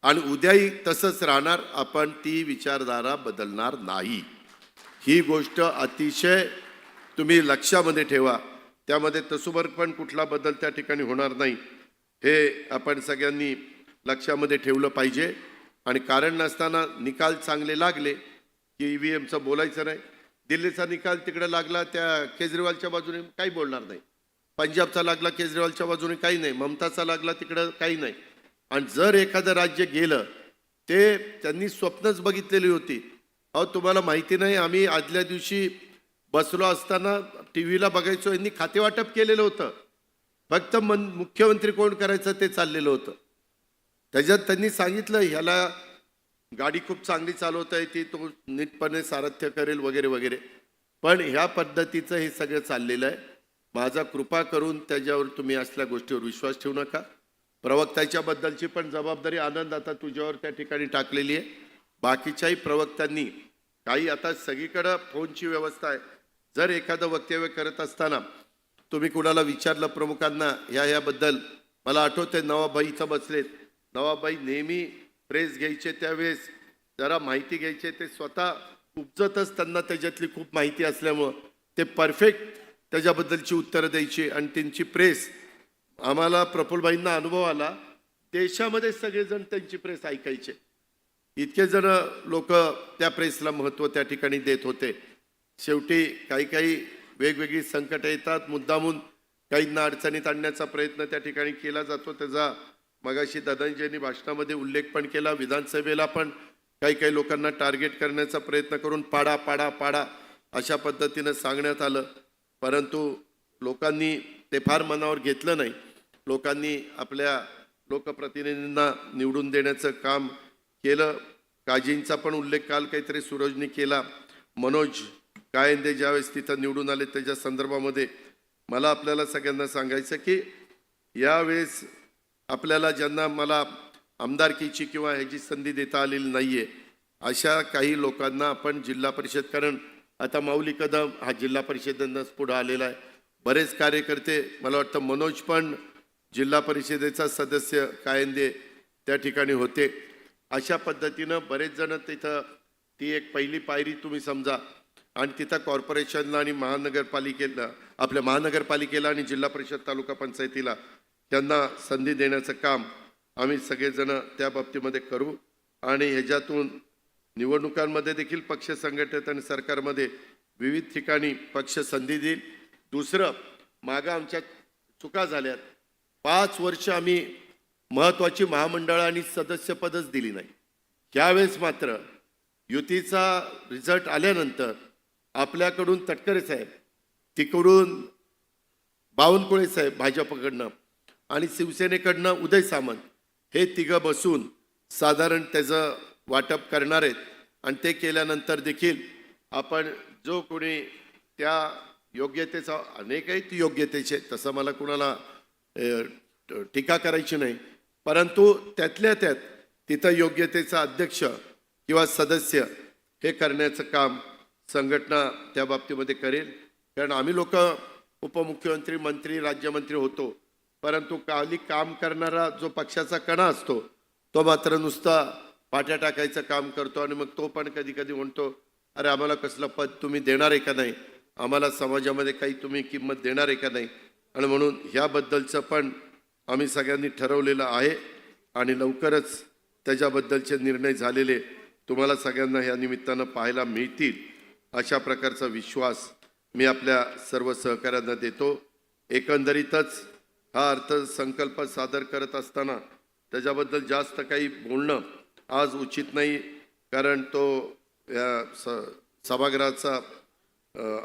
आणि उद्याही तसंच राहणार. आपण ती विचारधारा बदलणार नाही. ही गोष्ट अतिशय तुम्ही लक्षामध्ये ठेवा. त्यामध्ये तसुबर पण कुठला बदल त्या ठिकाणी होणार नाही, हे आपण सगळ्यांनी लक्षामध्ये ठेवलं पाहिजे. आणि कारण नसताना निकाल चांगले लागले की EVMचं बोलायचं नाही. दिल्लीचा निकाल तिकडे लागला त्या केजरीवालच्या बाजूने काही बोलणार नाही, पंजाबचा लागला केजरीवालच्या बाजूने काही नाही, ममताचा लागला तिकडं काही नाही. आणि जर एखादं राज्य गेलं ते त्यांनी स्वप्नच बघितलेली होती. अहो तुम्हाला माहिती नाही, आम्ही आदल्या दिवशी बसलो असताना TV ला बघायचो, यांनी खातेवाटप केलेलं होतं, फक्त मुख्यमंत्री कोण करायचं ते चाललेलं होतं. त्याच्यात त्यांनी सांगितलं ह्याला गाडी खूप चांगली चालवता येते, तो नीटपणे सारथ्य करेल वगैरे वगैरे. पण ह्या पद्धतीचं हे सगळं चाललेलं आहे. माझा कृपा करून त्याच्यावर तुम्ही असल्या गोष्टीवर विश्वास ठेवू नका. प्रवक्त्याच्या बद्दलची पण जबाबदारी आनंद आता तुझ्यावर त्या ठिकाणी टाकलेली आहे. बाकीच्याही प्रवक्त्यांनी काही, आता सगळीकडं फोनची व्यवस्था आहे, जर एखादं वक्तव्य करत असताना तुम्ही कुणाला विचारलं प्रमुखांना ह्याबद्दल, मला आठवते नवाबाई इथं बसलेत, नवाबाई नेहमी प्रेस घ्यायचे त्यावेळेस जरा माहिती घ्यायचे, ते स्वतः उपजतच त्यांना त्याच्यातली खूप माहिती असल्यामुळं ते परफेक्ट त्याच्याबद्दलची उत्तरं द्यायची. आणि त्यांची प्रेस, आम्हाला प्रफुल्लभाईंना अनुभव आला, देशामध्ये सगळेजण त्यांची प्रेस ऐकायचे, इतके जण लोक त्या प्रेसला महत्त्व त्या ठिकाणी देत होते. शेवटी काही वेगवेगळी संकटं येतात, मुद्दामून काहींना अडचणीत आणण्याचा प्रयत्न त्या ठिकाणी केला जातो. त्याचा मगाशी दादांजींनी भाषणामध्ये उल्लेख पण केला. विधानसभेला पण काही लोकांना टार्गेट करण्याचा प्रयत्न करून पाडा पाडा पाडा अशा पद्धतीनं सांगण्यात आलं, परंतु लोकांनी ते फार मनावर घेतलं नाही. लोकांनी आपल्या लोकप्रतिनिधींना निवडून देण्याचं काम केलं. काजींचा पण उल्लेख काल काहीतरी सूरजनी केला. मनोज कायंदे ज्यावेळेस तिथं निवडून आले त्याच्या संदर्भामध्ये मला आपल्याला सगळ्यांना सांगायचं की यावेळेस आपल्याला ज्यांना मला आमदारकीची किंवा ह्याची संधी देता आलेली नाही आहे अशा काही लोकांना आपण जिल्हा परिषद, कारण आता माऊली कदम हा जिल्हा परिषदेनंच पुढं आलेला आहे, बरेच कार्यकर्ते, मला वाटतं मनोज पण जिल्हा परिषदेचा सदस्य कायंदे त्या ठिकाणी होते. अशा पद्धतीनं बरेच जण तिथं, ती एक पहिली पायरी तुम्ही समजा. आणि तिथं कॉर्पोरेशनला आणि महानगरपालिकेला, आपल्या महानगरपालिकेला आणि जिल्हा परिषद तालुका पंचायतीला त्यांना संधी देण्याचं काम आम्ही सगळेजण त्या बाबतीमध्ये करू. आणि ह्याच्यातून निवडणुकांमध्ये देखील पक्ष संघटित आणि सरकारमध्ये विविध ठिकाणी पक्ष संधी देईल. दुसरं, मागं आमच्या चुका झाल्यात, 5 वर्ष आम्ही महत्त्वाची महामंडळं आणि सदस्यपदच दिली नाही. त्यावेळेस मात्र युतीचा रिझल्ट आल्यानंतर आपल्याकडून तटकरे साहेब, तिकडून बावनकुळे साहेब भाजपकडनं आणि शिवसेनेकडनं उदय सामंत हे तिघं बसून साधारण त्याचं वाटप करणार आहेत. आणि ते केल्यानंतर देखील आपण जो कोणी त्या योग्यतेचा अनेक आहेत योग्यतेचे, तसं मला कुणाला टीका करायची नाही, परंतु त्यातल्या त्यात तिथं योग्यतेचा अध्यक्ष किंवा सदस्य हे करण्याचं काम संघटना त्या बाबतीमध्ये करेल. कारण आम्ही लोक उपमुख्यमंत्री मंत्री राज्यमंत्री होतो, परंतु खाली काम करणारा जो पक्षाचा कणा असतो तो मात्र नुसता पाट्या टाकायचं काम करतो. आणि मग तो पण कधी कधी म्हणतो, अरे आम्हाला कसलं पद तुम्ही देणार आहे का नाही, आम्हाला समाजामध्ये काही तुम्ही किंमत देणार आहे का नाही. आणि म्हणून ह्याबद्दलचं पण आम्ही सगळ्यांनी ठरवलेलं आहे आणि लवकरच त्याच्याबद्दलचे निर्णय झालेले तुम्हाला सगळ्यांना ह्या निमित्तानं पाहायला मिळतील, अशा प्रकारचा विश्वास मी आपल्या सर्व सहकाऱ्यांना देतो. एकंदरीतच हा अर्थसंकल्प सादर करत असताना त्याच्याबद्दल जास्त काही बोलणं आज उचित नाही, कारण तो सभागृहाचा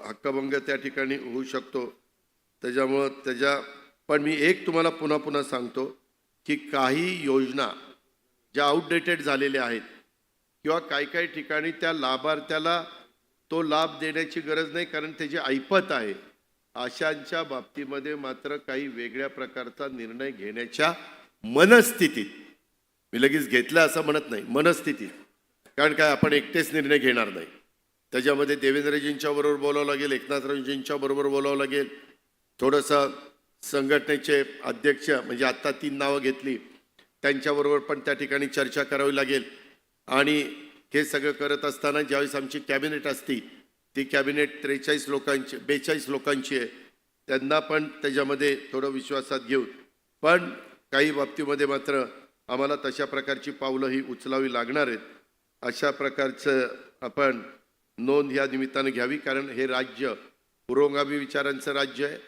हक्कभंग त्या ठिकाणी होऊ शकतो. त्याच्यामुळं पण मी एक तुम्हाला पुन्हा पुन्हा सांगतो की काही योजना ज्या आउटडेटेड झालेल्या आहेत किंवा काही ठिकाणी त्या लाभार्थ्याला तो लाभ देण्याची गरज नाही कारण त्याची ऐपत आहे, अशांच्या बाबतीमध्ये मात्र काही वेगळ्या प्रकारचा निर्णय घेण्याच्या मनस्थितीत, मी लगेच घेतला असं म्हणत नाही, मनस्थितीत, कारण काय आपण एकटेच निर्णय घेणार नाही. त्याच्यामध्ये देवेंद्रजींच्या बरोबर बोलावं लागेल, एकनाथरावजींच्या बरोबर बोलावं लागेल, थोडंसं संघटनेचे अध्यक्ष म्हणजे आत्ता 3 नावं घेतली त्यांच्याबरोबर पण त्या ठिकाणी चर्चा करावी लागेल. आणि हे सगळं करत असताना ज्यावेळेस आमची कॅबिनेट असती ती कॅबिनेट 42 लोकांची आहे, त्यांना पण त्याच्यामध्ये थोडं विश्वासात घेऊन, पण काही बाबतीमध्ये मात्र आम्हाला तशा प्रकारची पावलं ही उचलावी लागणार आहेत. अशा प्रकारचं आपण नोंद या निमित्तानं घ्यावी, कारण हे राज्य पुरोगामी विचारांचं राज्य आहे.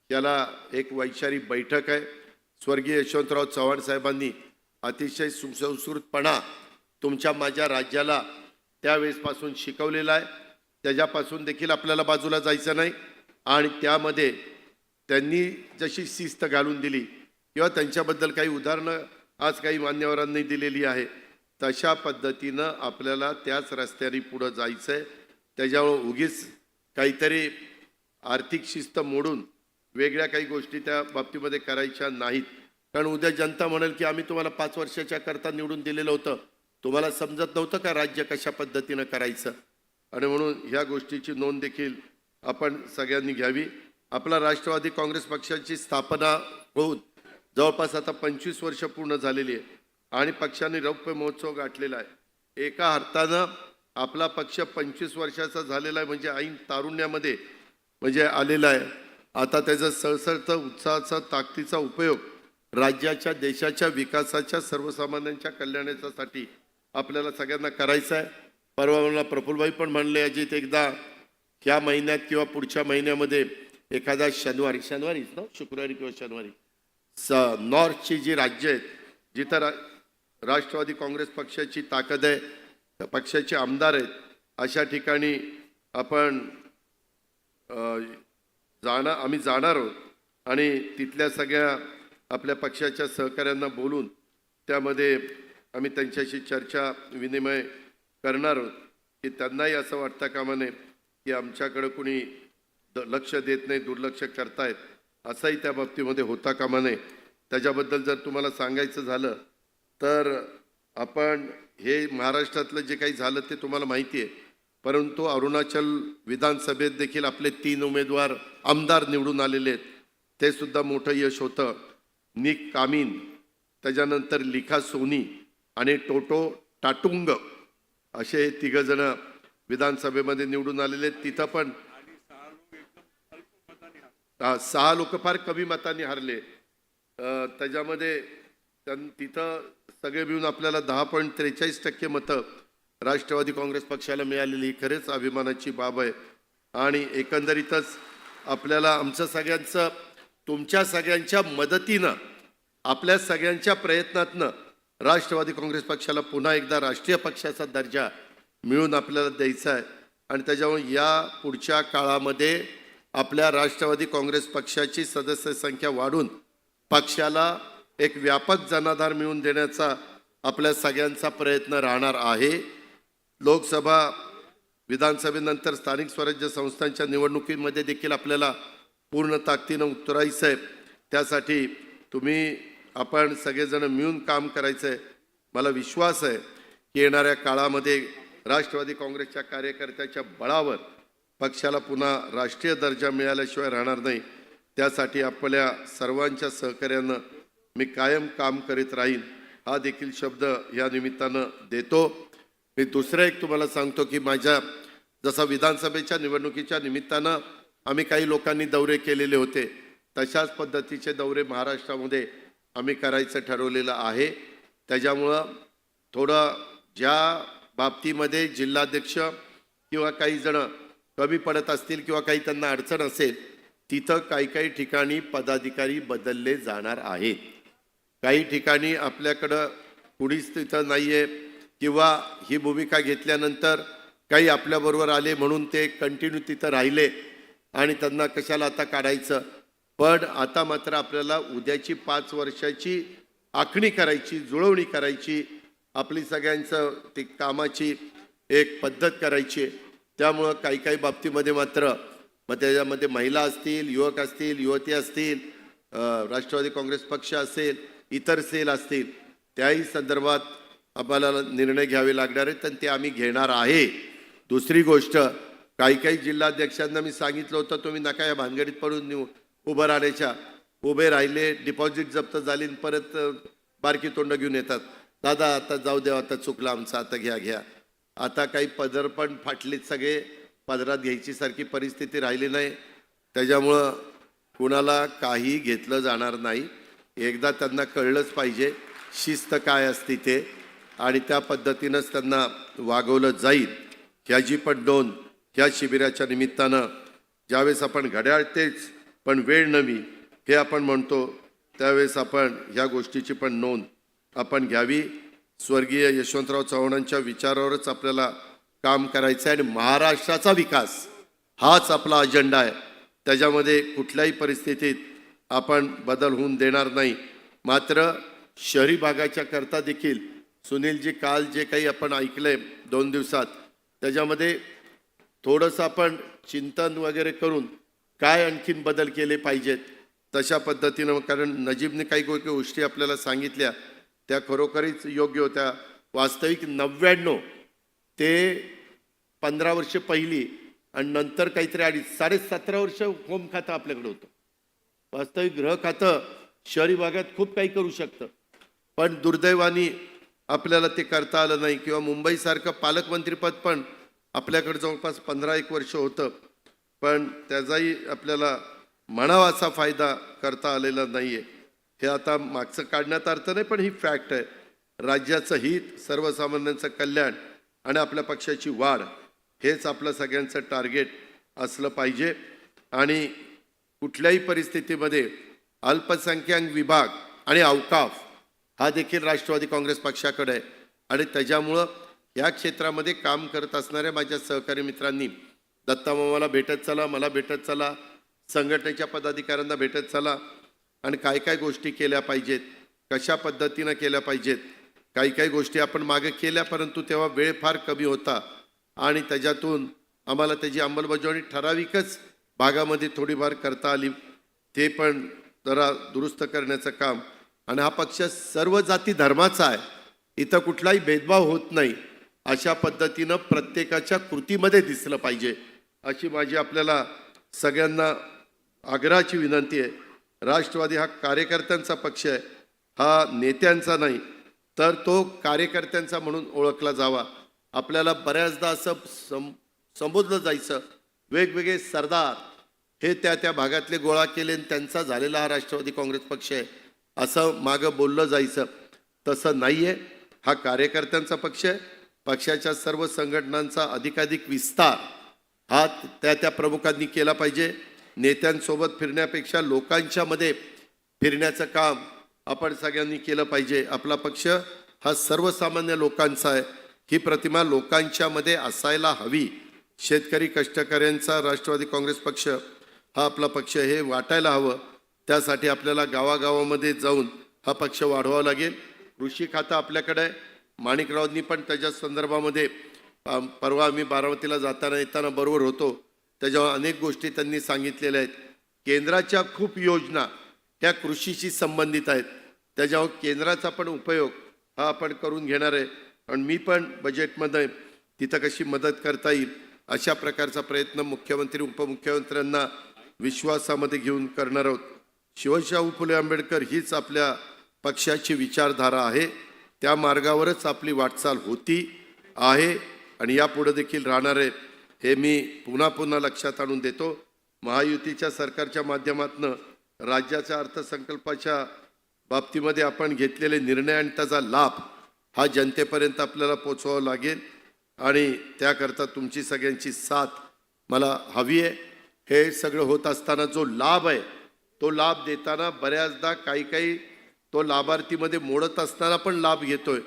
याला एक वैचारिक बैठक आहे. स्वर्गीय यशवंतराव चव्हाण साहेबांनी अतिशय सुसंस्कृतपणा तुमच्या माझ्या राज्याला त्यावेळेसपासून शिकवलेला आहे, त्याच्यापासून देखील आपल्याला बाजूला जायचं नाही. आणि त्यामध्ये त्यांनी जशी शिस्त घालून दिली किंवा त्यांच्याबद्दल काही उदाहरणं आज काही मान्यवरांनी दिलेली आहे, तशा पद्धतीनं आपल्याला त्याच रस्त्याने पुढं जायचं आहे. त्याच्यामुळे उगीच काहीतरी आर्थिक शिस्त मोडून वेगळ्या काही गोष्टी त्या बाबतीमध्ये करायच्या नाहीत. कारण उद्या जनता म्हणेल की आम्ही तुम्हाला 5 वर्षाच्या करता निवडून दिलेलं होतं, तुम्हाला समजत नव्हतं का राज्य कशा पद्धतीनं करायचं. आणि म्हणून ह्या गोष्टीची नोंद देखील आपण सगळ्यांनी घ्यावी. आपला राष्ट्रवादी काँग्रेस पक्षाची स्थापना होऊन जवळपास आता 25 वर्ष पूर्ण झालेली आहे आणि पक्षाने रौप्य महोत्सव गाठलेला आहे. एका अर्थानं आपला पक्ष 25 वर्षाचा झालेला आहे, म्हणजे ऐन तारुण्यामध्ये म्हणजे आलेला आहे. आता त्याचा सळसळतं उत्साहाचा ताकदीचा उपयोग राज्याच्या देशाच्या विकासाच्या सर्वसामान्यांच्या कल्याणासाठी आपल्याला सगळ्यांना करायचा आहे. परवा मला प्रफुल्लभाई पण म्हणले, अजित एकदा ह्या महिन्यात किंवा पुढच्या महिन्यामध्ये एखादा शुक्रवारीच ना, शुक्रवारी किंवा शनिवारी नॉर्थची जी राज्य आहेत जिथं राष्ट्रवादी काँग्रेस पक्षाची ताकद आहे, पक्षाचे आमदार आहेत, अशा ठिकाणी आपण आम्ही जाणार आहोत आणि तिथल्या सगळ्या आपल्या पक्षाच्या सहकाऱ्यांना बोलून त्यामध्ये आम्ही त्यांच्याशी चर्चा विनिमय करणार आहोत की त्यांनाही असं वाटतं कामा नये की आमच्याकडं कुणी लक्ष देत नाही, दुर्लक्ष करतायत, असंही त्या बाबतीमध्ये होता कामा नये. त्याच्याबद्दल जर तुम्हाला सांगायचं झालं तर आपण हे महाराष्ट्रातलं जे काही झालं ते तुम्हाला माहिती आहे, परंतु अरुणाचल विधानसभेत देखील आपले 3 उमेदवार आमदार निवडून आलेले आहेत, ते सुद्धा मोठं यश होतं. निक कामिन, त्याच्यानंतर लिखा सोनी आणि टोटो टाटुंग असे 3 जण विधानसभेमध्ये निवडून आलेले आहेत. तिथं पण 6 लोक फार कमी मतांनी हरले. त्याच्यामध्ये तिथं सगळे मिळून आपल्याला 10.43% मतं राष्ट्रवादी काँग्रेस पक्षाला मिळालेली खरेच अभिमानाची बाब आहे. आणि एकंदरीतच आपल्याला आमचं सगळ्यांचं, तुमच्या सगळ्यांच्या मदतीनं, आपल्या सगळ्यांच्या प्रयत्नातनं राष्ट्रवादी काँग्रेस पक्षाला पुन्हा एकदा राष्ट्रीय पक्षाचा दर्जा मिळून आपल्याला द्यायचा आहे. आणि त्याच्यामुळे या पुढच्या काळामध्ये आपल्या राष्ट्रवादी काँग्रेस पक्षाची सदस्य संख्या वाढून पक्षाला एक व्यापक जनाधार मिळवून देण्याचा आपल्या सगळ्यांचा प्रयत्न राहणार आहे. लोकसभा विधानसभेनंतर स्थानिक स्वराज्य संस्थांच्या निवडणुकीमध्ये देखील आपल्याला पूर्ण ताकदीनं उतरायचं आहे. त्यासाठी आपण सगळेजण मिळून काम करायचं आहे. मला विश्वास आहे की येणाऱ्या काळामध्ये राष्ट्रवादी काँग्रेसच्या कार्यकर्त्याच्या बळावर पक्षाला पुन्हा राष्ट्रीय दर्जा मिळाल्याशिवाय राहणार नाही. त्यासाठी आपल्या सर्वांच्या सहकार्यानं मी कायम काम करीत राहीन हा देखील शब्द या निमित्तानं देतो. मी दुसरं एक तुम्हाला सांगतो की माझ्या जसा विधानसभेच्या निवडणुकीच्या निमित्तानं आम्ही काही लोकांनी दौरे केलेले होते तशाच पद्धतीचे दौरे महाराष्ट्रामध्ये आम्ही करायचं ठरवलेलं आहे. त्याच्यामुळं थोडं ज्या बाबतीमध्ये जिल्हाध्यक्ष किंवा काही जण कमी पडत असतील किंवा काही त्यांना अडचण असेल तिथं काही ठिकाणी पदाधिकारी बदलले जाणार आहेत. काही ठिकाणी आपल्याकडं कुणीच तिथं नाही आहे किंवा ही भूमिका घेतल्यानंतर काही आपल्याबरोबर आले म्हणून ते कंटिन्यू तिथं राहिले आणि त्यांना कशाला आता काढायचं. पण आता मात्र आपल्याला उद्याची 5 वर्षाची आखणी करायची, जुळवणी करायची, आपली सगळ्यांचं ती कामाची एक पद्धत करायची. त्यामुळं काही बाबतीमध्ये मात्र मग त्याच्यामध्ये महिला असतील, युवक असतील, युवती असतील, राष्ट्रवादी काँग्रेस पक्ष असेल, इतर सेल असतील, त्याही संदर्भात आम्हाला निर्णय घ्यावे लागणार आहेत आणि ते आम्ही घेणार आहे. दुसरी गोष्ट, काही जिल्हाध्यक्षांना मी सांगितलं होतं तुम्ही नका या भानगडीत पडून उभं राहण्याच्या. उभे राहिले, डिपॉझिट जप्त झाली, परत बारकी तोंड घेऊन येतात. दादा आता जाऊ द्या, आता चुकलं आमचं, आता घ्या. आता काही पदर पण फाटलीत, सगळे पदरात घ्यायची सारखी परिस्थिती राहिली नाही. त्याच्यामुळं कुणाला काही घेतलं जाणार नाही. एकदा त्यांना कळलंच पाहिजे शिस्त काय असते ते आणि त्या पद्धतीनंच त्यांना वागवलं जाईल. ह्याची पण नोंद ह्या शिबिराच्या निमित्तानं ज्यावेळेस आपण घड्याळ तेच पण वेळ नवी हे आपण म्हणतो त्यावेळेस आपण ह्या गोष्टीची पण नोंद आपण घ्यावी. स्वर्गीय यशवंतराव चव्हाणांच्या विचारावरच आपल्याला काम करायचं आहे आणि महाराष्ट्राचा विकास हाच आपला अजेंडा आहे. त्याच्यामध्ये कुठल्याही परिस्थितीत आपण बदल होऊन देणार नाही. मात्र शहरी भागाच्या करता देखील सुनीलजी काल जे काही आपण ऐकलंय 2 दिवसात त्याच्यामध्ये थोडंसं आपण चिंतन वगैरे करून काय आणखीन बदल केले पाहिजेत तशा पद्धतीनं, कारण नजीबने काही गोष्टी आपल्याला सांगितल्या त्या खरोखरीच योग्य होत्या. वास्तविक 99 ते 15 वर्ष पहिली आणि नंतर काहीतरी 17.5 वर्ष होम खातं आपल्याकडे होतं. वास्तविक गृह खातं शहरी भागात खूप काही करू शकतं पण दुर्दैवाने आपल्याला ते करता आलं नाही. किंवा मुंबईसारखं पालकमंत्रीपद पण आपल्याकडे जवळपास 15-1 वर्ष होतं पण त्याचाही आपल्याला म्हणावा असा फायदा करता आलेला नाही आहे. हे आता मागचं काढण्यात अर्थ नाही पण ही फॅक्ट आहे. राज्याचं हित, सर्वसामान्यांचं कल्याण आणि आपल्या पक्षाची वाढ हेच आपलं सगळ्यांचं टार्गेट असलं पाहिजे. आणि कुठल्याही परिस्थितीमध्ये अल्पसंख्याक विभाग आणि अवकाफ हा देखील राष्ट्रवादी काँग्रेस पक्षाकडे आहे आणि त्याच्यामुळं या क्षेत्रामध्ये काम करत असणाऱ्या माझ्या सहकारी मित्रांनी दत्तामामाला भेटत चला, मला भेटत चला, संघटनेच्या पदाधिकाऱ्यांना भेटत चला आणि काय गोष्टी केल्या पाहिजेत, कशा पद्धतीनं केल्या पाहिजेत. काही गोष्टी आपण मागे केल्या परंतु तेव्हा वेळ फार कमी होता आणि त्याच्यातून आम्हाला त्याची अंमलबजावणी ठराविकच भागामध्ये थोडीफार करता आली. ते पण जरा दुरुस्त करण्याचं काम. आणि हा पक्ष सर्व जाती धर्माचा आहे, इथं कुठलाही भेदभाव होत नाही अशा पद्धतीनं प्रत्येकाच्या कृतीमध्ये दिसलं पाहिजे अशी माझी आपल्याला सगळ्यांना आग्रहाची विनंती आहे. राष्ट्रवादी हा कार्यकर्त्यांचा पक्ष आहे, हा नेत्यांचा नाही तर तो कार्यकर्त्यांचा म्हणून ओळखला जावा. आपल्याला बऱ्याचदा असं संबोधलं जायचं वेगवेगळे सरदार हे त्या भागातले गोळा केले आणि त्यांचा झालेला हा राष्ट्रवादी काँग्रेस पक्ष आहे असं मागं बोललं जायचं. तसं नाही आहे. हा कार्यकर्त्यांचा पक्ष आहे. पक्षाच्या सर्व संघटनांचा अधिकाधिक विस्तार हा त्या प्रमुखांनी केला पाहिजे. नेत्यांसोबत फिरण्यापेक्षा लोकांच्या मध्ये फिरण्याचं काम आपण सगळ्यांनी केलं पाहिजे. आपला पक्ष हा सर्वसामान्य लोकांचा आहे, ही प्रतिमा लोकांच्या मध्ये असायला हवी. शेतकरी कष्टकऱ्यांचा राष्ट्रवादी काँग्रेस पक्ष हा आपला पक्ष हे वाटायला हवं. त्यासाठी आपल्याला गावागावामध्ये जाऊन हा पक्ष वाढवावा लागेल. कृषी खातं आपल्याकडे आहे. माणिकरावांनी पण त्याच्या संदर्भामध्ये परवा आम्ही बारामतीला जाताना येताना बरोबर होतो, त्याच्यावर अनेक गोष्टी त्यांनी सांगितलेल्या आहेत. केंद्राच्या खूप योजना त्या कृषीशी संबंधित आहेत. त्याच्यावर केंद्राचा पण उपयोग हा आपण करून घेणार आहे. आणि मी पण बजेटमध्ये तिथं कशी मदत करता येईल अशा प्रकारचा प्रयत्न मुख्यमंत्री उपमुख्यमंत्र्यांना विश्वासामध्ये घेऊन करणार आहोत. शिवशाहू फुले आंबेडकर हीच आपल्या पक्षाची विचारधारा आहे. त्या मार्गावरच आपली वाटचाल होती आहे आणि यापुढे देखील राहणार आहे, हे मी पुन्हा पुन्हा लक्षात आणून देतो. महायुतीच्या सरकारच्या माध्यमातून राज्याच्या अर्थसंकल्पाच्या बाबतीमध्ये आपण घेतलेले निर्णय आणि त्याचा लाभ हा जनतेपर्यंत आपल्याला पोचवावा लागेल आणि त्याकरता तुमची सगळ्यांची साथ मला हवी आहे. हे सगळं होत असताना जो लाभ आहे तो लाभ देताना बऱ्याचदा काही तो लाभार्थीमध्ये मोडत असताना पण लाभ घेतोय.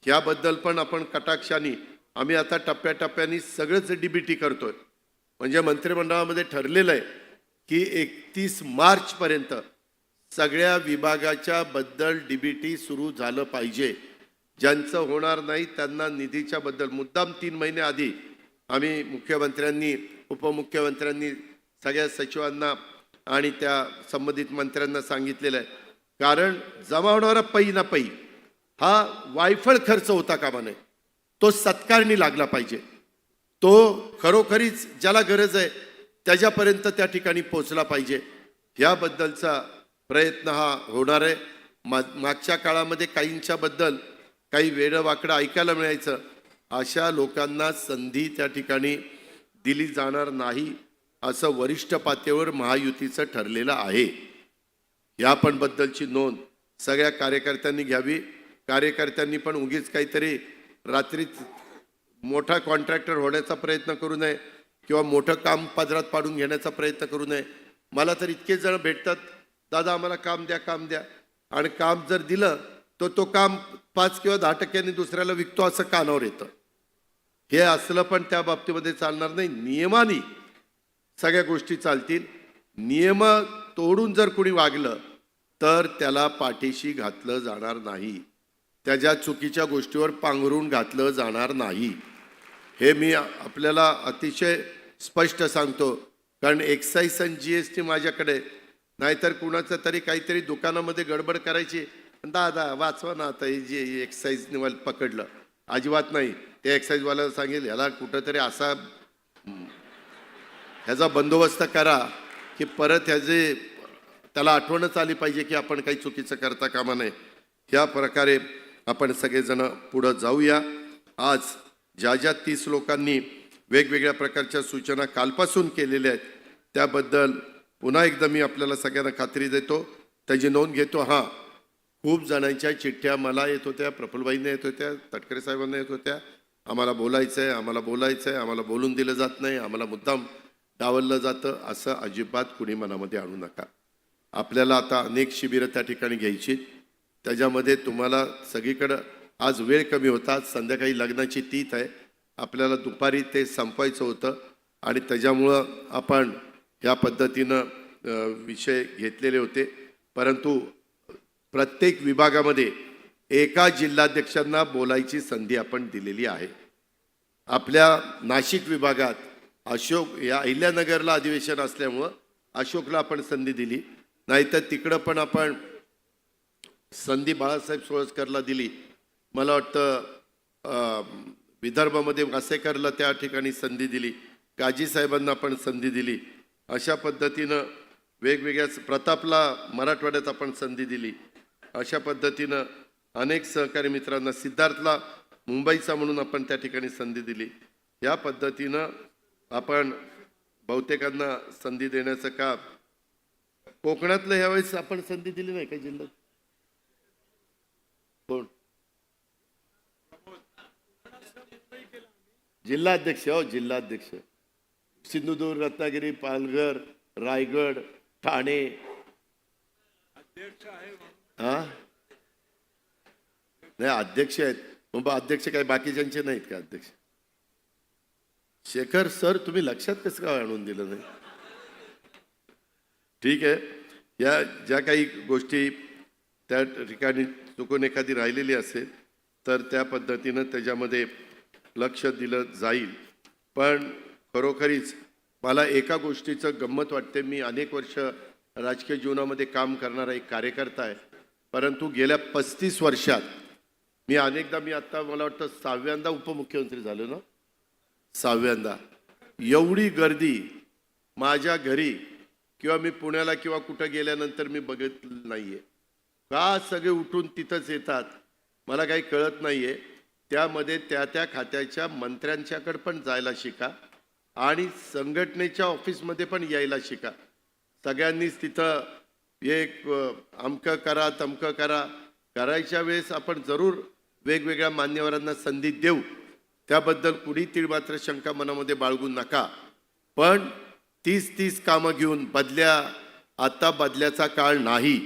याबद्दल पण आपण कटाक्षाने आम्ही आता टप्प्याटप्प्याने सगळंच डीबीटी करतोय. म्हणजे मंत्रिमंडळामध्ये ठरलेलं आहे की 31 मार्चपर्यंत सगळ्या विभागाच्या बद्दल डीबीटी सुरू झालं पाहिजे. ज्यांचं होणार नाही त्यांना निधीच्या बद्दल मुद्दाम 3 महिने आधी आम्ही मुख्यमंत्र्यांनी उपमुख्यमंत्र्यांनी सगळ्या सचिवांना आणि त्या संबंधित मंत्र्यांना सांगितलेलं आहे. कारण जमा होणारा पै ना पै हा वायफळ खर्च होता कामा नये. तो सत्कारणी लागला पाहिजे. तो खरोखरीच ज्याला गरज आहे त्याच्यापर्यंत त्या ठिकाणी पोचला पाहिजे. याबद्दलचा प्रयत्न हा होणार आहे. मागच्या काळामध्ये काहींच्या बद्दल काही वेडवाकडं ऐकायला मिळायचं. अशा लोकांना संधी त्या ठिकाणी दिली जाणार नाही असं वरिष्ठ पातळीवर महायुतीचं ठरलेलं आहे. या पण बद्दलची नोंद सगळ्या कार्यकर्त्यांनी घ्यावी. कार्यकर्त्यांनी पण उगीच काहीतरी रात्रीच मोठा कॉन्ट्रॅक्टर होण्याचा प्रयत्न करू नये किंवा मोठं काम पदरात पाडून घेण्याचा प्रयत्न करू नये. मला तर इतकेच जण भेटतात, दादा आम्हाला काम द्या काम द्या, आणि काम जर दिलं तर तो काम 5 किंवा 10% दुसऱ्याला विकतो असं कानावर येतं. हे असलं पण त्या बाबतीमध्ये चालणार नाही. नियमाने सगळ्या गोष्टी चालतील. नियम तोडून जर कोणी वागलं तर त्याला पाठीशी घातलं जाणार नाही. त्याच्या चुकीच्या गोष्टीवर पांघरून घातलं जाणार नाही. हे मी आपल्याला अतिशय स्पष्ट सांगतो. कारण एक्साईज आणि GST माझ्याकडे, नाहीतर कुणाचं तरी काहीतरी दुकानामध्ये गडबड करायची, दादा वाचवा ना आता हे जे एक्साईजने पकडलं. अजिबात नाही. ते एक्साईजवाल्याला सांगेल ह्याला कुठंतरी असा ह्याचा बंदोबस्त करा की परत त्याला आठवणच आली पाहिजे की आपण काही चुकीचं करता कामा नये. ह्या प्रकारे आपण सगळेजण पुढं जाऊया. आज ज्या 30 लोकांनी वेगवेगळ्या प्रकारच्या सूचना कालपासून केलेल्या आहेत त्याबद्दल पुन्हा एकदा मी आपल्याला सगळ्यांना खात्री देतो, त्याची नोंद घेतो. हां, खूप जणांच्या चिठ्ठ्या मला येत होत्या, प्रफुल्लबाईंना येत होत्या, तटकरे साहेबांना येत होत्या, आम्हाला बोलायचं आहे, आम्हाला बोलायचं आहे, आम्हाला बोलून दिलं जात नाही, आम्हाला मुद्दाम डावललं जातं. असं अजिबात कुणी मनामध्ये आणू नका. आपल्याला आता अनेक शिबिरं त्या ठिकाणी घ्यायची. त्याच्यामध्ये तुम्हाला सगळीकडं आज वेळ कमी होता. संध्याकाळी लग्नाची तीथ आहे. आपल्याला दुपारी ते संपवायचं होतं आणि त्याच्यामुळं आपण ह्या पद्धतीनं विषय घेतलेले होते. परंतु प्रत्येक विभागामध्ये एका जिल्हाध्यक्षांना बोलायची संधी आपण दिलेली आहे. आपल्या नाशिक विभागात अशोक या अहिल्यानगरला अधिवेशन असल्यामुळं अशोकला आपण संधी दिली, नाहीतर तिकडं पण आपण संधी बाळासाहेब सोळसकरला दिली. मला वाटतं विदर्भामध्ये वासेकरला त्या ठिकाणी संधी दिली, काजी साहेबांना पण संधी दिली. अशा पद्धतीनं वेगवेगळ्या प्रतापला मराठवाड्यात आपण संधी दिली. अशा पद्धतीनं अनेक सहकारी मित्रांना, सिद्धार्थला मुंबईचा म्हणून आपण त्या ठिकाणी संधी दिली. या पद्धतीनं आपण बहुतेकांना संधी देण्याचं काम. कोकणातलं ह्यावेळेस आपण संधी दिली नाही का जिल्ह्यात? कोण जिल्हाध्यक्ष? हो, जिल्हाध्यक्ष सिंधुदुर्ग, रत्नागिरी, पालघर, रायगड, ठाणे. हा नाही, अध्यक्ष आहेत. मग अध्यक्ष काय बाकीच्यांचे नाहीत का अध्यक्ष? शेखर सर, तुम्ही लक्षात कसं काय आणून दिलं नाही? ठीक आहे. या ज्या काही गोष्टी त्या ठिकाणी चुकून एखादी राहिलेली असेल तर त्या पद्धतीनं त्याच्यामध्ये लक्ष दिलं जाईल. पण खरोखरीच मला एका गोष्टीचं गंमत वाटते. मी अनेक वर्ष राजकीय जीवनामध्ये काम करणारा एक कार्यकर्ता आहे, परंतु गेल्या 35 वर्षात मी आत्ता मला वाटतं 6व्यांदा उपमुख्यमंत्री झालो ना, 6व्यांदा. एवढी गर्दी माझ्या घरी किंवा मी पुण्याला किंवा कुठं गेल्यानंतर मी बघितलं नाहीये. का सगळे उठून तिथंच येतात मला काही कळत नाहीये. त्यामध्ये त्या त्या खात्याच्या मंत्र्यांच्याकडे पण जायला शिका आणि संघटनेच्या ऑफिसमध्ये पण यायला शिका. सगळ्यांनीच तिथं एक अमकं करा तमकं करा करायच्या वेळेस आपण जरूर वेगवेगळ्या मान्यवरांना संधी देऊ, त्याबद्दल कुणी तीळ मात्र शंका मनामध्ये बाळगू नका. पण 30 कामं घेऊन आता बदल्याचा काळ नाही.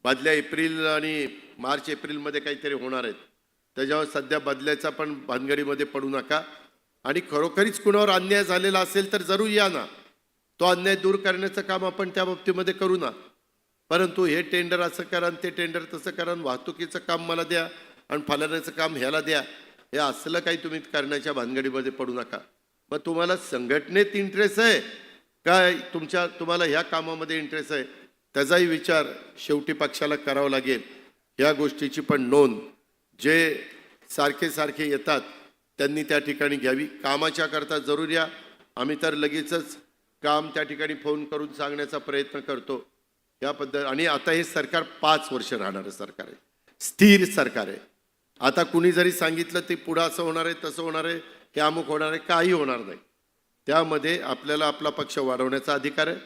बदल्या एप्रिल आणि मार्च एप्रिलमध्ये काहीतरी होणार आहेत, त्याच्यावर सध्या बदल्याचा पण भानगडीमध्ये पडू नका. आणि खरोखरीच कुणावर अन्याय झालेला असेल तर जरूर या ना, तो अन्याय दूर करण्याचं काम आपण त्या बाबतीमध्ये करू ना. परंतु हे टेंडर असं करा आणि ते टेंडर तसं करा, वाहतुकीचं काम मला द्या आणि फलाण्याचं काम ह्याला द्या, हे असलं काही तुम्ही करण्याच्या भानगडीमध्ये पडू नका. मग तुम्हाला संघटनेत इंटरेस्ट आहे काय तुम्हाला ह्या कामामध्ये इंटरेस्ट आहे, त्याचाही विचार शेवटी पक्षाला करावा लागेल. या गोष्टीची पण नोंद जे सारखे येतात त्यांनी त्या ठिकाणी घ्यावी. कामाच्या करता जरूर या. आम्ही तर लगेचच काम त्या ठिकाणी फोन करून सांगण्याचा प्रयत्न करतो. या पद्धत आणि आता हे सरकार 5 वर्ष राहणारं सरकार आहे, स्थिर सरकार आहे. आता कुणी जरी सांगितलं ते पुढं असं होणार आहे तसं होणार आहे हे अमुक होणार आहे, काही होणार नाही. त्यामध्ये आपल्याला आपला पक्ष वाढवण्याचा अधिकार आहे,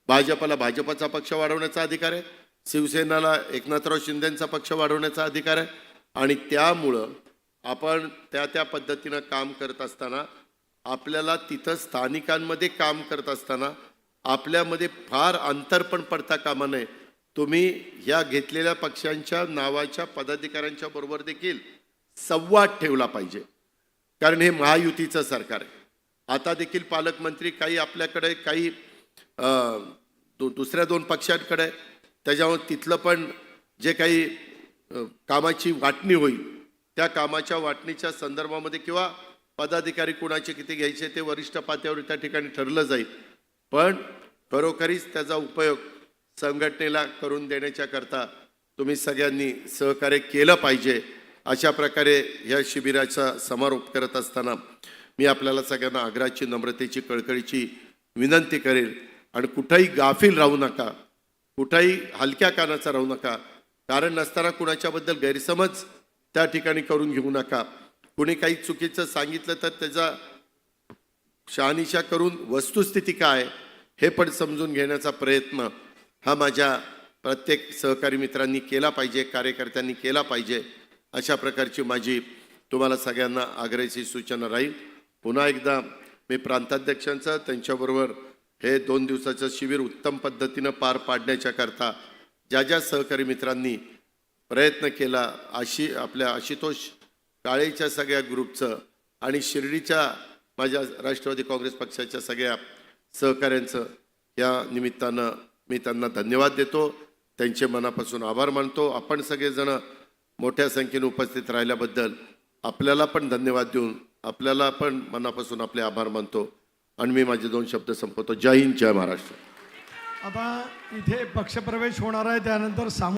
भाजपला भाजपचा पक्ष वाढवण्याचा अधिकार आहे, शिवसेनाला एकनाथराव शिंदेंचा पक्ष वाढवण्याचा अधिकार आहे. आणि त्यामुळं आपण त्या पद्धतीनं काम करत असताना आपल्याला तिथं स्थानिकांमध्ये काम करत असताना आपल्यामध्ये फार अंतर पण पडता कामा नये. तुम्ही ह्या घेतलेल्या पक्षांच्या नावाच्या पदाधिकाऱ्यांच्या बरोबर देखील संवाद ठेवला पाहिजे, कारण हे महायुतीचं सरकार आहे. आता देखील पालकमंत्री काही आपल्याकडे काही दुसऱ्या 2 पक्षांकडे, त्याच्यामुळे तिथलं पण जे काही कामाची वाटणी होईल त्या कामाच्या वाटणीच्या संदर्भामध्ये किंवा पदाधिकारी कुणाचे किती घ्यायचे ते वरिष्ठ पातळीवर त्या ठिकाणी ठरलं जाईल. पण खरोखरीच त्याचा उपयोग संघटनेला करून देण्याच्या करता तुम्ही सगळ्यांनी सहकार्य केलं पाहिजे. अशा प्रकारे या शिबिराचा समारोप करत असताना मी आपल्याला सगळ्यांना आग्रहाची, नम्रतेची, कळकळीची विनंती करेल. आणि कुठंही गाफील राहू नका, कुठंही हलक्या कानाचा राहू नका. कारण नसताना कुणाच्याबद्दल गैरसमज त्या ठिकाणी करून घेऊ नका. कुणी काही चुकीचं सांगितलं तर त्याचा शहानिशा करून वस्तुस्थिती काय हे पण समजून घेण्याचा प्रयत्न हा माझ्या प्रत्येक सहकारी मित्रांनी केला पाहिजे, कार्यकर्त्यांनी केला पाहिजे. अशा प्रकारची माझी तुम्हाला सगळ्यांना आग्रहाची सूचना राहील. पुन्हा एकदा मी प्रांताध्यक्षांचं त्यांच्याबरोबर हे 2 दिवसाचं शिबिर उत्तम पद्धतीनं पार पाडण्याच्या करता ज्या सहकारी मित्रांनी प्रयत्न केला, आपल्या आशुतोष काळेच्या सगळ्या ग्रुपचं आणि शिर्डीच्या माझ्या राष्ट्रवादी काँग्रेस पक्षाच्या सगळ्या सहकाऱ्यांचं या निमित्तानं मी त्यांना धन्यवाद देतो, त्यांचे मनापासून आभार मानतो. आपण सगळेजण मोठ्या संख्येने उपस्थित राहिल्याबद्दल आपल्याला पण धन्यवाद देऊन आपल्याला पण मनापासून आपले आभार मानतो आणि मी माझे 2 शब्द संपवतो. जय हिंद, जय महाराष्ट्र. आता इथे पक्षप्रवेश होणार आहे, त्यानंतर